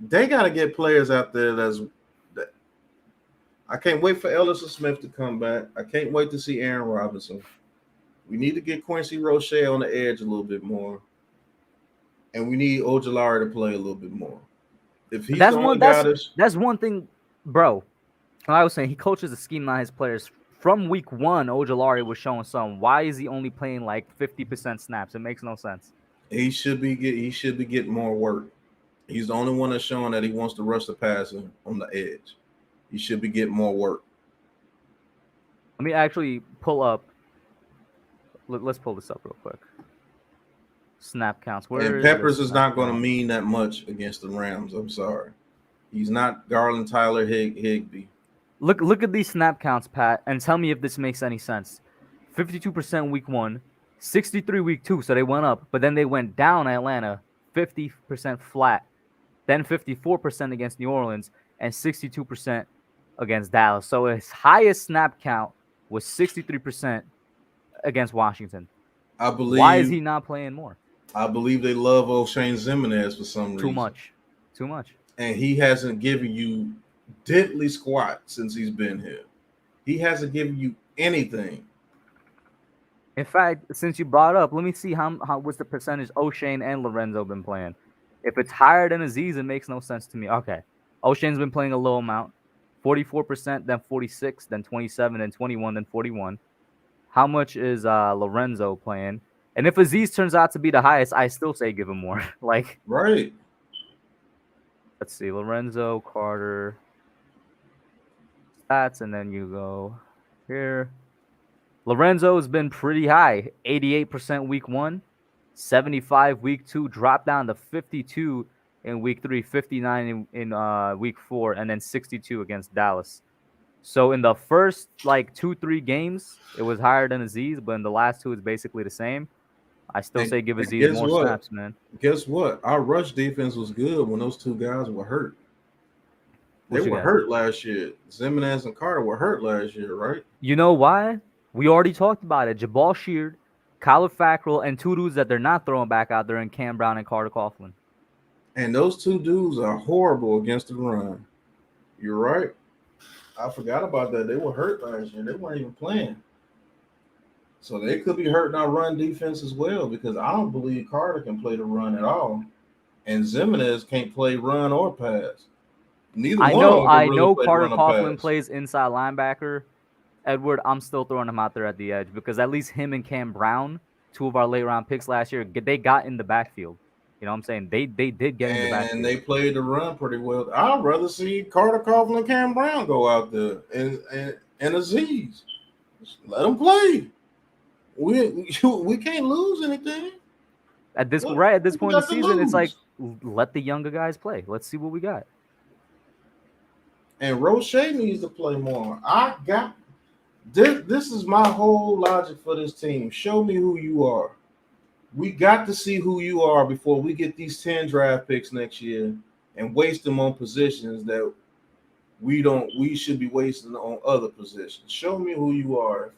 they got to get players out there that. I can't wait for Ellison Smith to come back. I can't wait to see Aaron Robinson. We need to get Quincy Roche on the edge a little bit more, and we need Ojulari to play a little bit more. If he's That's the only one. guy That's one thing, bro. I was saying he coaches the scheme, not his players. From week one, Ojulari was showing some. Why is he only playing like 50% snaps? It makes no sense. he should be getting more work. He's the only one that's showing that he wants to rush the passer on the edge. He should be getting more work. Let me actually pull up. Let's pull this up real quick. Snap counts. And Peppers is not going to mean that much against the Rams. I'm sorry. He's not Garland Tyler Higbee. Look at these snap counts, Pat, and tell me if this makes any sense. 52% week 1, 63 week 2, so they went up, but then they went down Atlanta, 50% flat, then 54% against New Orleans, and 62% against Dallas. So his highest snap count was 63% against Washington. I believe. Why is he not playing more? I believe they love O'Shane Zimenez for some reason. Too much. And he hasn't given you diddly squat since he's been here. He hasn't given you anything. In fact, since you brought up, let me see how what's the percentage O'Shane and Lorenzo been playing. If it's higher than Aziz, it makes no sense to me. Okay. O'Shane's been playing a low amount. 44%, then 46, then 27, then 21, then 41. How much is Lorenzo playing? And if Aziz turns out to be the highest, I still say give him more. Right. Let's see. Lorenzo, Carter, stats, and then you go here. Lorenzo's been pretty high. 88% week 1, 75 week 2, dropped down to 52 in week 3, 59 in week 4, and then 62 against Dallas. So in the first 2-3 games, it was higher than Aziz, but in the last 2, it's basically the same. I still say give Aziz more snaps, man. Guess what? Our rush defense was good when those two guys were hurt. They were hurt last year. Zimenez and Carter were hurt last year, right? You know why? We already talked about it. Jabal Sheard, Kyler Fackrell, and 2 dudes that they're not throwing back out there in Cam Brown and Carter Coughlin. And those 2 dudes are horrible against the run. You're right. I forgot about that. They were hurt last year. They weren't even playing. So they could be hurting our run defense as well, because I don't believe Carter can play the run at all. And Zimenez can't play run or pass. Neither I one of know them can I really know play the Carter run or Coughlin pass. plays inside linebacker. Edward, I'm still throwing him out there at the edge because at least him and Cam Brown, two of our late round picks last year, they got in the backfield. You know what I'm saying? They did get in the And backfield. they played the run pretty well. I'd rather see Carter Coughlin and Cam Brown go out there and Aziz. Let them play. We can't lose anything. At this What we point in the got to season, it's like lose? let the younger guys play. Let's see what we got. And Roche needs to play more. I got this. This is my whole logic for this team. Show me who you are. We got to see who you are before we get these 10 draft picks next year and waste them on positions that we should be wasting on other positions. Show me who you are.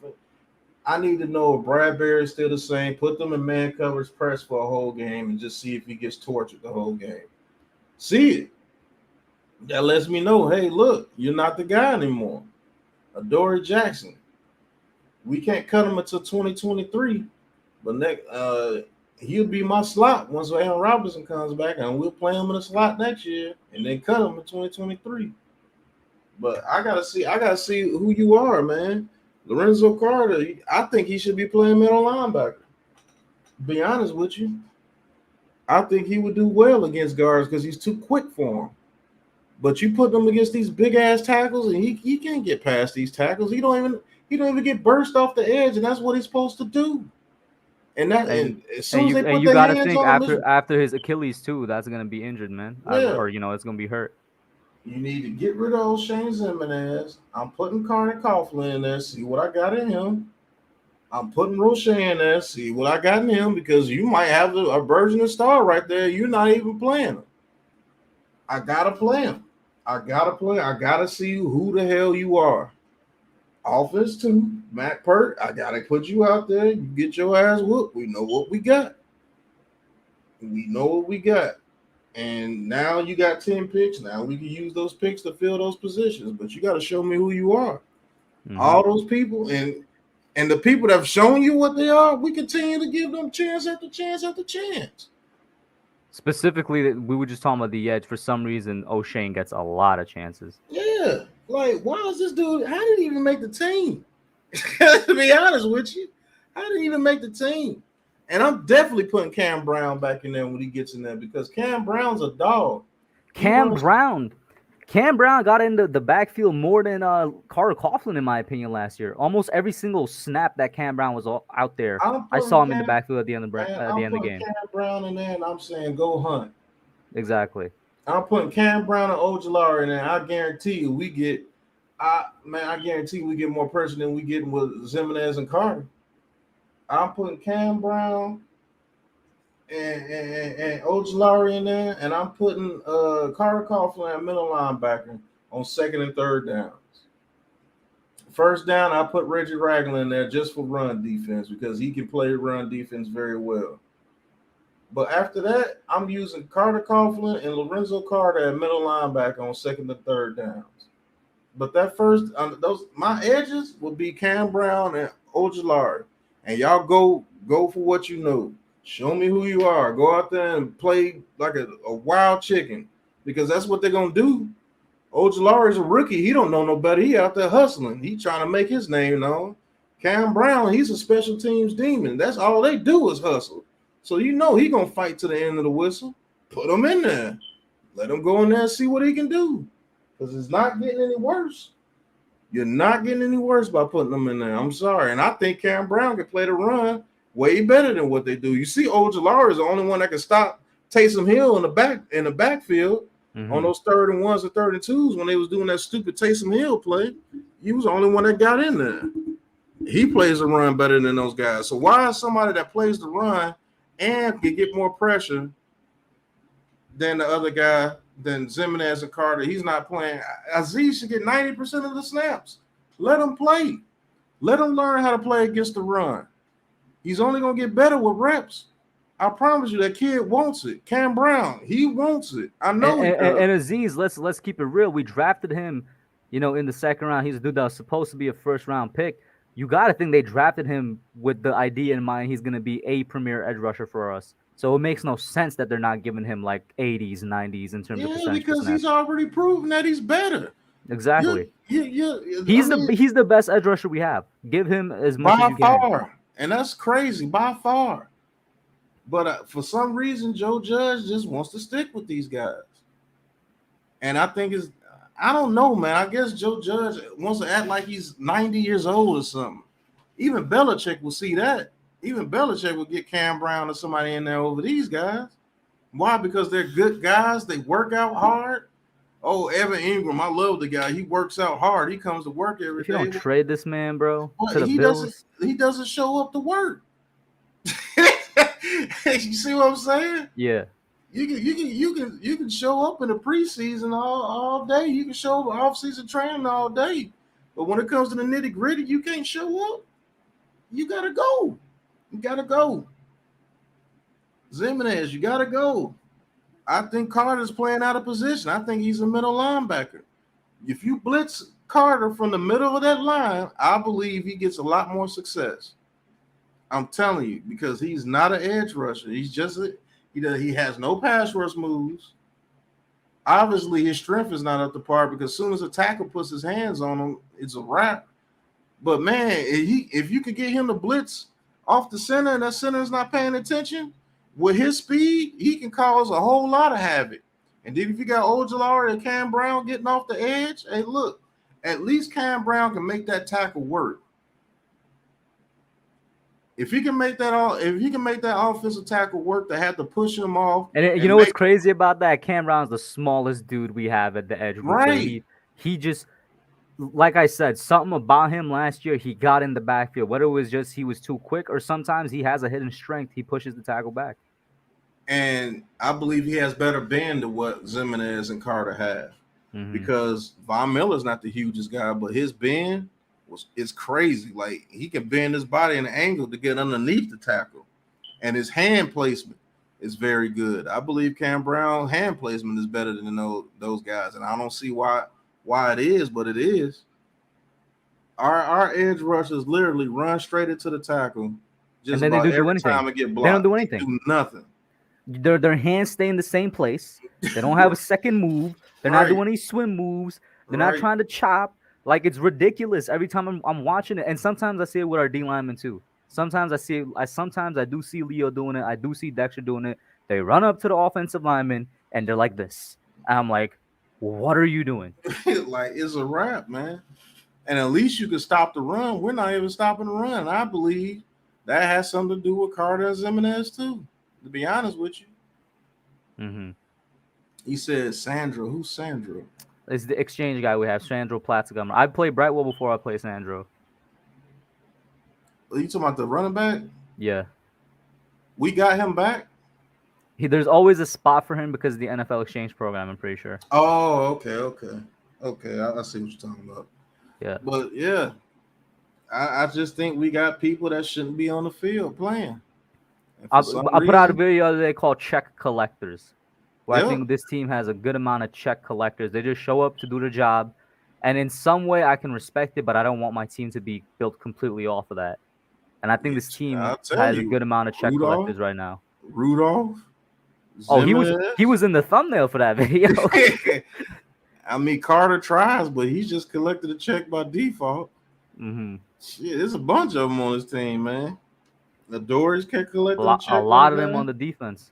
I need to know if Bradbury is still the same. Put them in man coverage press for a whole game and just see if he gets tortured the whole game. See it. That lets me know, hey, look, you're not the guy anymore. Adoree Jackson. We can't cut him until 2023, but he'll be my slot once Allen Robinson comes back, and we'll play him in the slot next year, and then cut him in 2023. But I gotta see who you are, man. Lorenzo Carter, I think he should be playing middle linebacker. To be honest with you, I think he would do well against guards because he's too quick for him. But you put him against these big ass tackles, and he can't get past these tackles. He don't even get burst off the edge, and that's what he's supposed to do. And And as soon as they and put you their got to hands think on him, after his Achilles too, that's gonna be injured, man. yeah, Or it's gonna be hurt. you need to get rid of O'Shane Zimenez. I'm putting Carter Coughlin in there, see what I got in him. I'm putting Roche in there, see what I got in him, because you might have a version of star right there. You're not even playing him. I gotta play him. I gotta play. I gotta see who the hell you are. Offense too, Matt Pert. I gotta put you out there. You get your ass whooped. We know what we got. We know what we got. And now you got 10 picks. Now we can use those picks to fill those positions. But you got to show me who you are. Mm-hmm. All those people and the people that have shown you what they are, we continue to give them chance after chance after chance. Specifically, we were just talking about the edge. For some reason, O'Shane gets a lot of chances. Yeah. Like, why is this dude? How did he even make the team? To be honest with you, how did he even make the team? And I'm definitely putting Cam Brown back in there when he gets in there because Cam Brown's a dog. He Cam runs. Brown. Cam Brown got into the backfield more than Carter Coughlin, in my opinion, last year. Almost every single snap that Cam Brown was out there, I'm I saw putting him in the Cam, backfield at the end of man, at the I'm end of the putting game. Cam Brown in there, and I'm saying go hunt. Exactly. I'm putting Cam Brown and Ojulari in there. I guarantee you, I guarantee we get more pressure than we get with Zimenez and Carter. I'm putting Cam Brown and Ojulari in there, and I'm putting Carter Coughlin at middle linebacker on second and third downs. First down, I put Reggie Ragland in there just for run defense because he can play run defense very well. But after that, I'm using Carter Coughlin and Lorenzo Carter at middle linebacker on second and third downs. But that first, those my edges would be Cam Brown and Ojulari, and y'all go for what you know. Show me who you are. Go out there and play like a wild chicken because that's what they're gonna do. Ojulari's a rookie. He don't know no better. He out there hustling. He trying to make his name known. Cam Brown, he's a special teams demon. That's all they do is hustle. So you know he gonna fight to the end of the whistle. Put him in there. Let him go in there and see what he can do. Because it's not getting any worse. You're not getting any worse by putting them in there. I'm sorry. And I think Cam Brown can play the run way better than what they do. You see, Ojulari is the only one that can stop Taysom Hill in the backfield on those 3rd and 1s and 3rd and 2s when they was doing that stupid Taysom Hill play. He was the only one that got in there. He plays the run better than those guys. So why is somebody that plays the run and can get more pressure than the other guy, than Zimenez and Carter? He's not playing. Aziz should get 90% of the snaps. Let him play. Let him learn how to play against the run. He's only going to get better with reps. I promise you, that kid wants it. Cam Brown, he wants it. I know he does. And Aziz, let's keep it real. We drafted him, in the 2nd round. He's a dude that was supposed to be a 1st-round pick. You got to think they drafted him with the idea in mind he's going to be a premier edge rusher for us. So it makes no sense that they're not giving him like 80s, 90s in terms of Yeah, percentage of because he's snaps. already proven that he's better. Exactly. I He's mean, the best edge rusher we have. Give him as much as by you can. far, and that's crazy, by far. But for some reason, Joe Judge just wants to stick with these guys, and I think I don't know, man. I guess Joe Judge wants to act like he's 90 years old or something. Even Belichick will see that. Even Belichick will get Cam Brown or somebody in there over these guys. Why? Because they're good guys. They work out hard. Oh, Evan Ingram, I love the guy. He works out hard. He comes to work every If you don't day. trade this man, bro, But to the Bills, he doesn't show up to work. You see what I'm saying? yeah. You can show up in the preseason all day. You can show up off season training all day. But when it comes to the nitty gritty, you can't show up. You gotta go. You gotta go. Zimenez, you gotta go. I think Carter's playing out of position. I think he's a middle linebacker. If you blitz Carter from the middle of that line, I believe he gets a lot more success. I'm telling you, because he's not an edge rusher. He's just he has no pass rush moves. Obviously, his strength is not up to par because as soon as a tackle puts his hands on him, it's a wrap. But man, if you could get him to blitz off the center and that center is not paying attention, with his speed, he can cause a whole lot of havoc. And then if you got Ojolari and Cam Brown getting off the edge, hey, look, at least Cam Brown can make that tackle work. If he can make that offensive tackle work, they have to push him off. And you know what's crazy about that? Cam Brown's the smallest dude we have at the edge group. Right. He just, like I said, something about him last year, he got in the backfield. Whether it was just he was too quick or sometimes he has a hidden strength, he pushes the tackle back. And I believe he has better bend than what Zimenez and Carter have. Mm-hmm. Because Von Miller's not the hugest guy, but his bend is crazy. Like, he can bend his body in an angle to get underneath the tackle. And his hand placement is very good. I believe Cam Brown's hand placement is better than those guys. And I don't see why it is, but it is. Our edge rushers literally run straight into the tackle. Just and then they do anything. Time it get blocked. They don't do anything. They do nothing. Their hands stay in the same place. They don't have a second move. They're not doing any swim moves. They're not trying to chop. Like, it's ridiculous every time I'm watching it. And sometimes I see it with our D linemen too. Sometimes I do see Leo doing it. I do see Dexter doing it. They run up to the offensive lineman and they're like this. And I'm like, what are you doing? Like, it's a wrap, man. And at least you can stop the run. We're not even stopping the run. I believe that has something to do with Carter and Zimenez too, to be honest with you. Mm-hmm. He said Sandro. Who's Sandro? It's the exchange guy we have, Sandro Platzigum. I played Brightwell before I played Sandro. Are you talking about the running back? Yeah. We got him back? There's always a spot for him because of the NFL exchange program, I'm pretty sure. Oh, okay. I see what you're talking about. Yeah. But, yeah, I just think we got people that shouldn't be on the field playing. I put out a video the other day called Check Collectors, where I think this team has a good amount of check collectors. They just show up to do their job. And in some way, I can respect it, but I don't want my team to be built completely off of that. And I think this team has a good amount of check collectors right now. Rudolph? Zimenez? He was in the thumbnail for that video. I mean, Carter tries, but he's just collected a check by default. Mm-hmm. Shit, there's a bunch of them on this team, man. The Doors can't collect a check. A lot of them on the defense.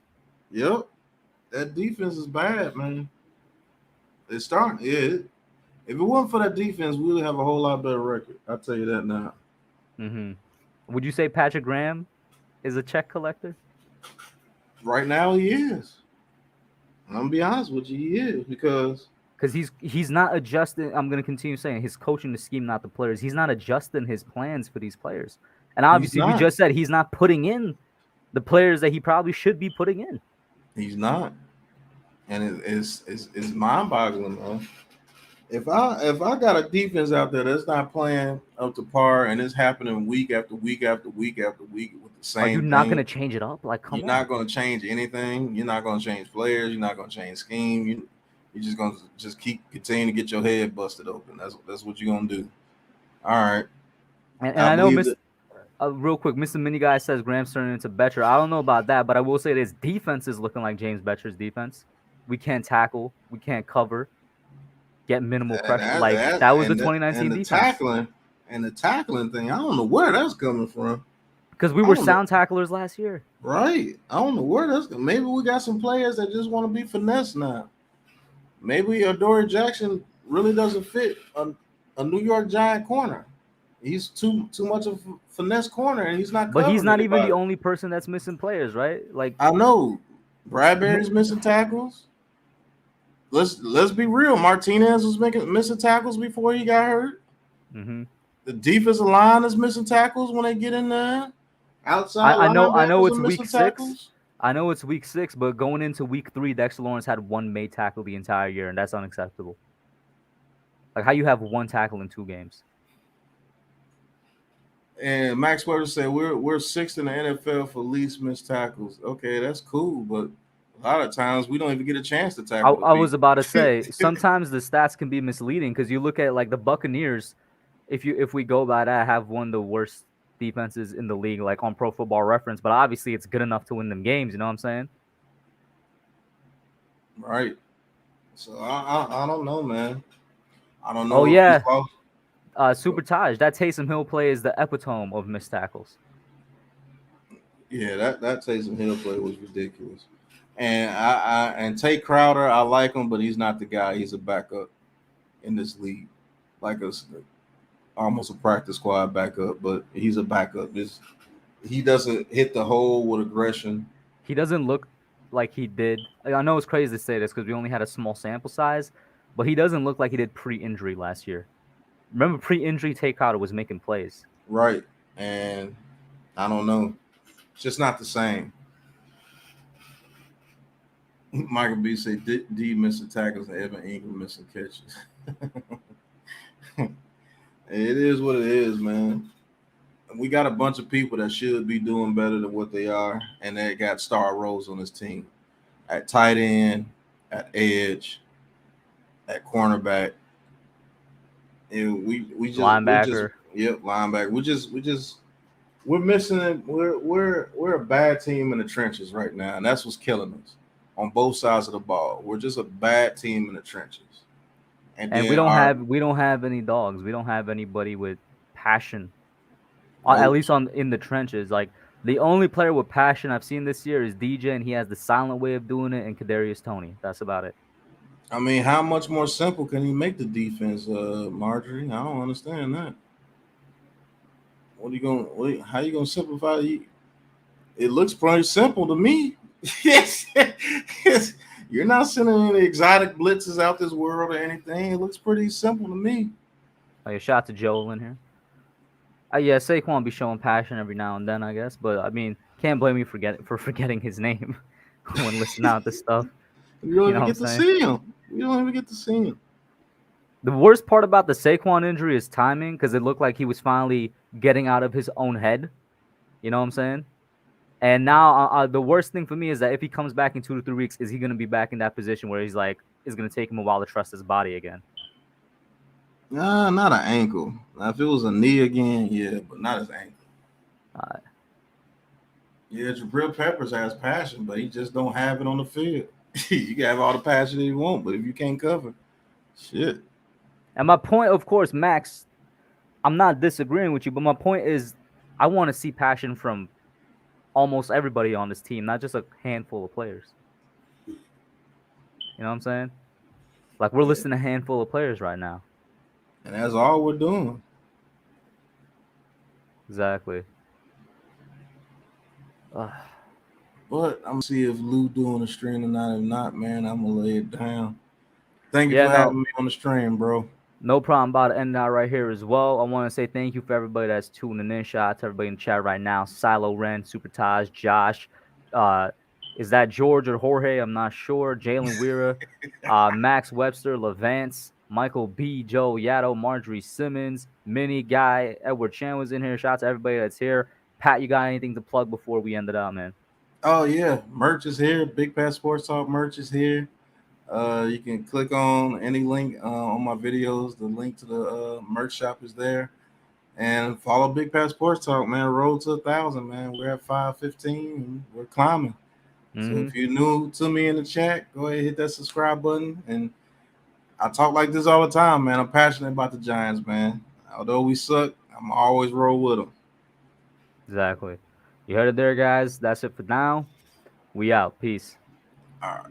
Yep. That defense is bad, man. It's starting. Yeah. If it wasn't for that defense, we would have a whole lot better record. I'll tell you that now. Mm-hmm. Would you say Patrick Graham is a check collector? Right now, he is. I'm going to be honest with you, he is. Because he's not adjusting. I'm going to continue saying his coaching the scheme, not the players. He's not adjusting his plans for these players. And obviously, we just said he's not putting in the players that he probably should be putting in. He's not. And it's mind-boggling, man. If I got a defense out there that's not playing up to par and it's happening week after week after week after week with the same thing. Are you not going to change it up? Like, come on. You're not going to change anything. You're not going to change players. You're not going to change scheme. You're just going to continue to get your head busted open. That's what you're going to do. All right. And I know Real quick, Mr. Mini Guy says Graham's turning into Betcher. I don't know about that, but I will say this defense is looking like James Betcher's defense. We can't tackle. We can't cover. Get minimal pressure. Like, that was the 2019 defense. The tackling thing, I don't know where that's coming from. Because we were sound tacklers last year. Right. I don't know where that's coming. Maybe we got some players that just want to be finesse now. Maybe Adoree Jackson really doesn't fit a New York Giant corner. He's too much of a finesse corner, and he's not. But he's not even the only person that's missing players, right? Like, I know Bradbury's missing tackles. Let's be real. Martinez was missing tackles before he got hurt. Mm-hmm. The defensive line is missing tackles when they get in there. Outside, I know it's week 6. I know it's week 6, but going into week 3, Dexter Lawrence had 1 made tackle the entire year, and that's unacceptable. Like, how you have 1 tackle in 2 games? And Max Weber said we're 6th in the NFL for least missed tackles. Okay, that's cool, but a lot of times we don't even get a chance to tackle. I was about to say sometimes the stats can be misleading because you look at like the Buccaneers. If we go by that, have one of the worst defenses in the league, like on Pro Football Reference. But obviously, it's good enough to win them games. You know what I'm saying? Right. So I don't know, man. I don't know. Oh yeah. Super Taj. That Taysom Hill play is the epitome of missed tackles. Yeah, that Taysom Hill play was ridiculous. And and Tay Crowder, I like him, but he's not the guy. He's a backup in this league, like almost a practice squad backup, but he's a backup. He doesn't hit the hole with aggression. He doesn't look like he did. I know it's crazy to say this because we only had a small sample size, but he doesn't look like he did pre-injury last year. Remember, pre-injury, Tay Crowder was making plays. Right, and I don't know. It's just not the same. Michael B said D missing tackles and Evan Ingram missing catches. It is what it is, man. We got a bunch of people that should be doing better than what they are, and they got star roles on this team. At tight end, at edge, at cornerback. And we just linebacker. Linebacker. We're missing it. We're a bad team in the trenches right now, and that's what's killing us on both sides of the ball. We're just a bad team in the trenches. And we don't have any dogs. We don't have anybody with passion. At least in the trenches. Like, the only player with passion I've seen this year is DJ, and he has the silent way of doing it, and Kadarius Toney. That's about it. I mean, how much more simple can he make the defense, Marjorie? I don't understand that. How you gonna simplify it? It looks pretty simple to me. Yes. You're not sending any exotic blitzes out this world or anything. It looks pretty simple to me. Oh, yeah, shout out to Joel in here. Yeah, Saquon be showing passion every now and then, I guess. But, I mean, can't blame me for forgetting his name when listening out this stuff. You don't even get to see him. You don't even get to see him. The worst part about the Saquon injury is timing, because it looked like he was finally getting out of his own head. You know what I'm saying? And now the worst thing for me is that if he comes back in 2 to 3 weeks, is he going to be back in that position where he's like, it's going to take him a while to trust his body again? Nah, not an ankle. Now, if it was a knee again, yeah, but not his ankle. All right. Yeah, Jabril Peppers has passion, but he just don't have it on the field. You can have all the passion that you want, but if you can't cover, shit. And my point, of course, Max, I'm not disagreeing with you, but my point is I want to see passion from almost everybody on this team, not just a handful of players. You know what I'm saying? Like, we're listing a handful of players right now. And that's all we're doing. Exactly. But I'm going to see if Lou doing the stream tonight. If not, man, I'm going to lay it down. Thank you for having me on the stream, bro. No problem. About to end that right here as well. I want to say thank you for everybody that's tuning in. Shout out to everybody in the chat right now. Silo Ren, Super Taj, Josh. Is that George or Jorge? I'm not sure. Jalen Weira, Max Webster, Levance, Michael B, Joe Yato, Marjorie Simmons, Mini Guy, Edward Chan was in here. Shout out to everybody that's here. Pat, you got anything to plug before we end it out, man? Oh, yeah. Merch is here. Big Pat Sports Talk merch is here. You can click on any link on my videos. The link to the merch shop is there. And follow Big Pat Sports Talk, man. Road to 1,000, man. We're at 515 and we're climbing. So Mm-hmm. if you're new to me in the chat, go ahead and hit that subscribe button. And I talk like this all the time, man. I'm passionate about the Giants, man. Although we suck, I'm always roll with them. Exactly. You heard it there, guys. That's it for now. We out. Peace. All right.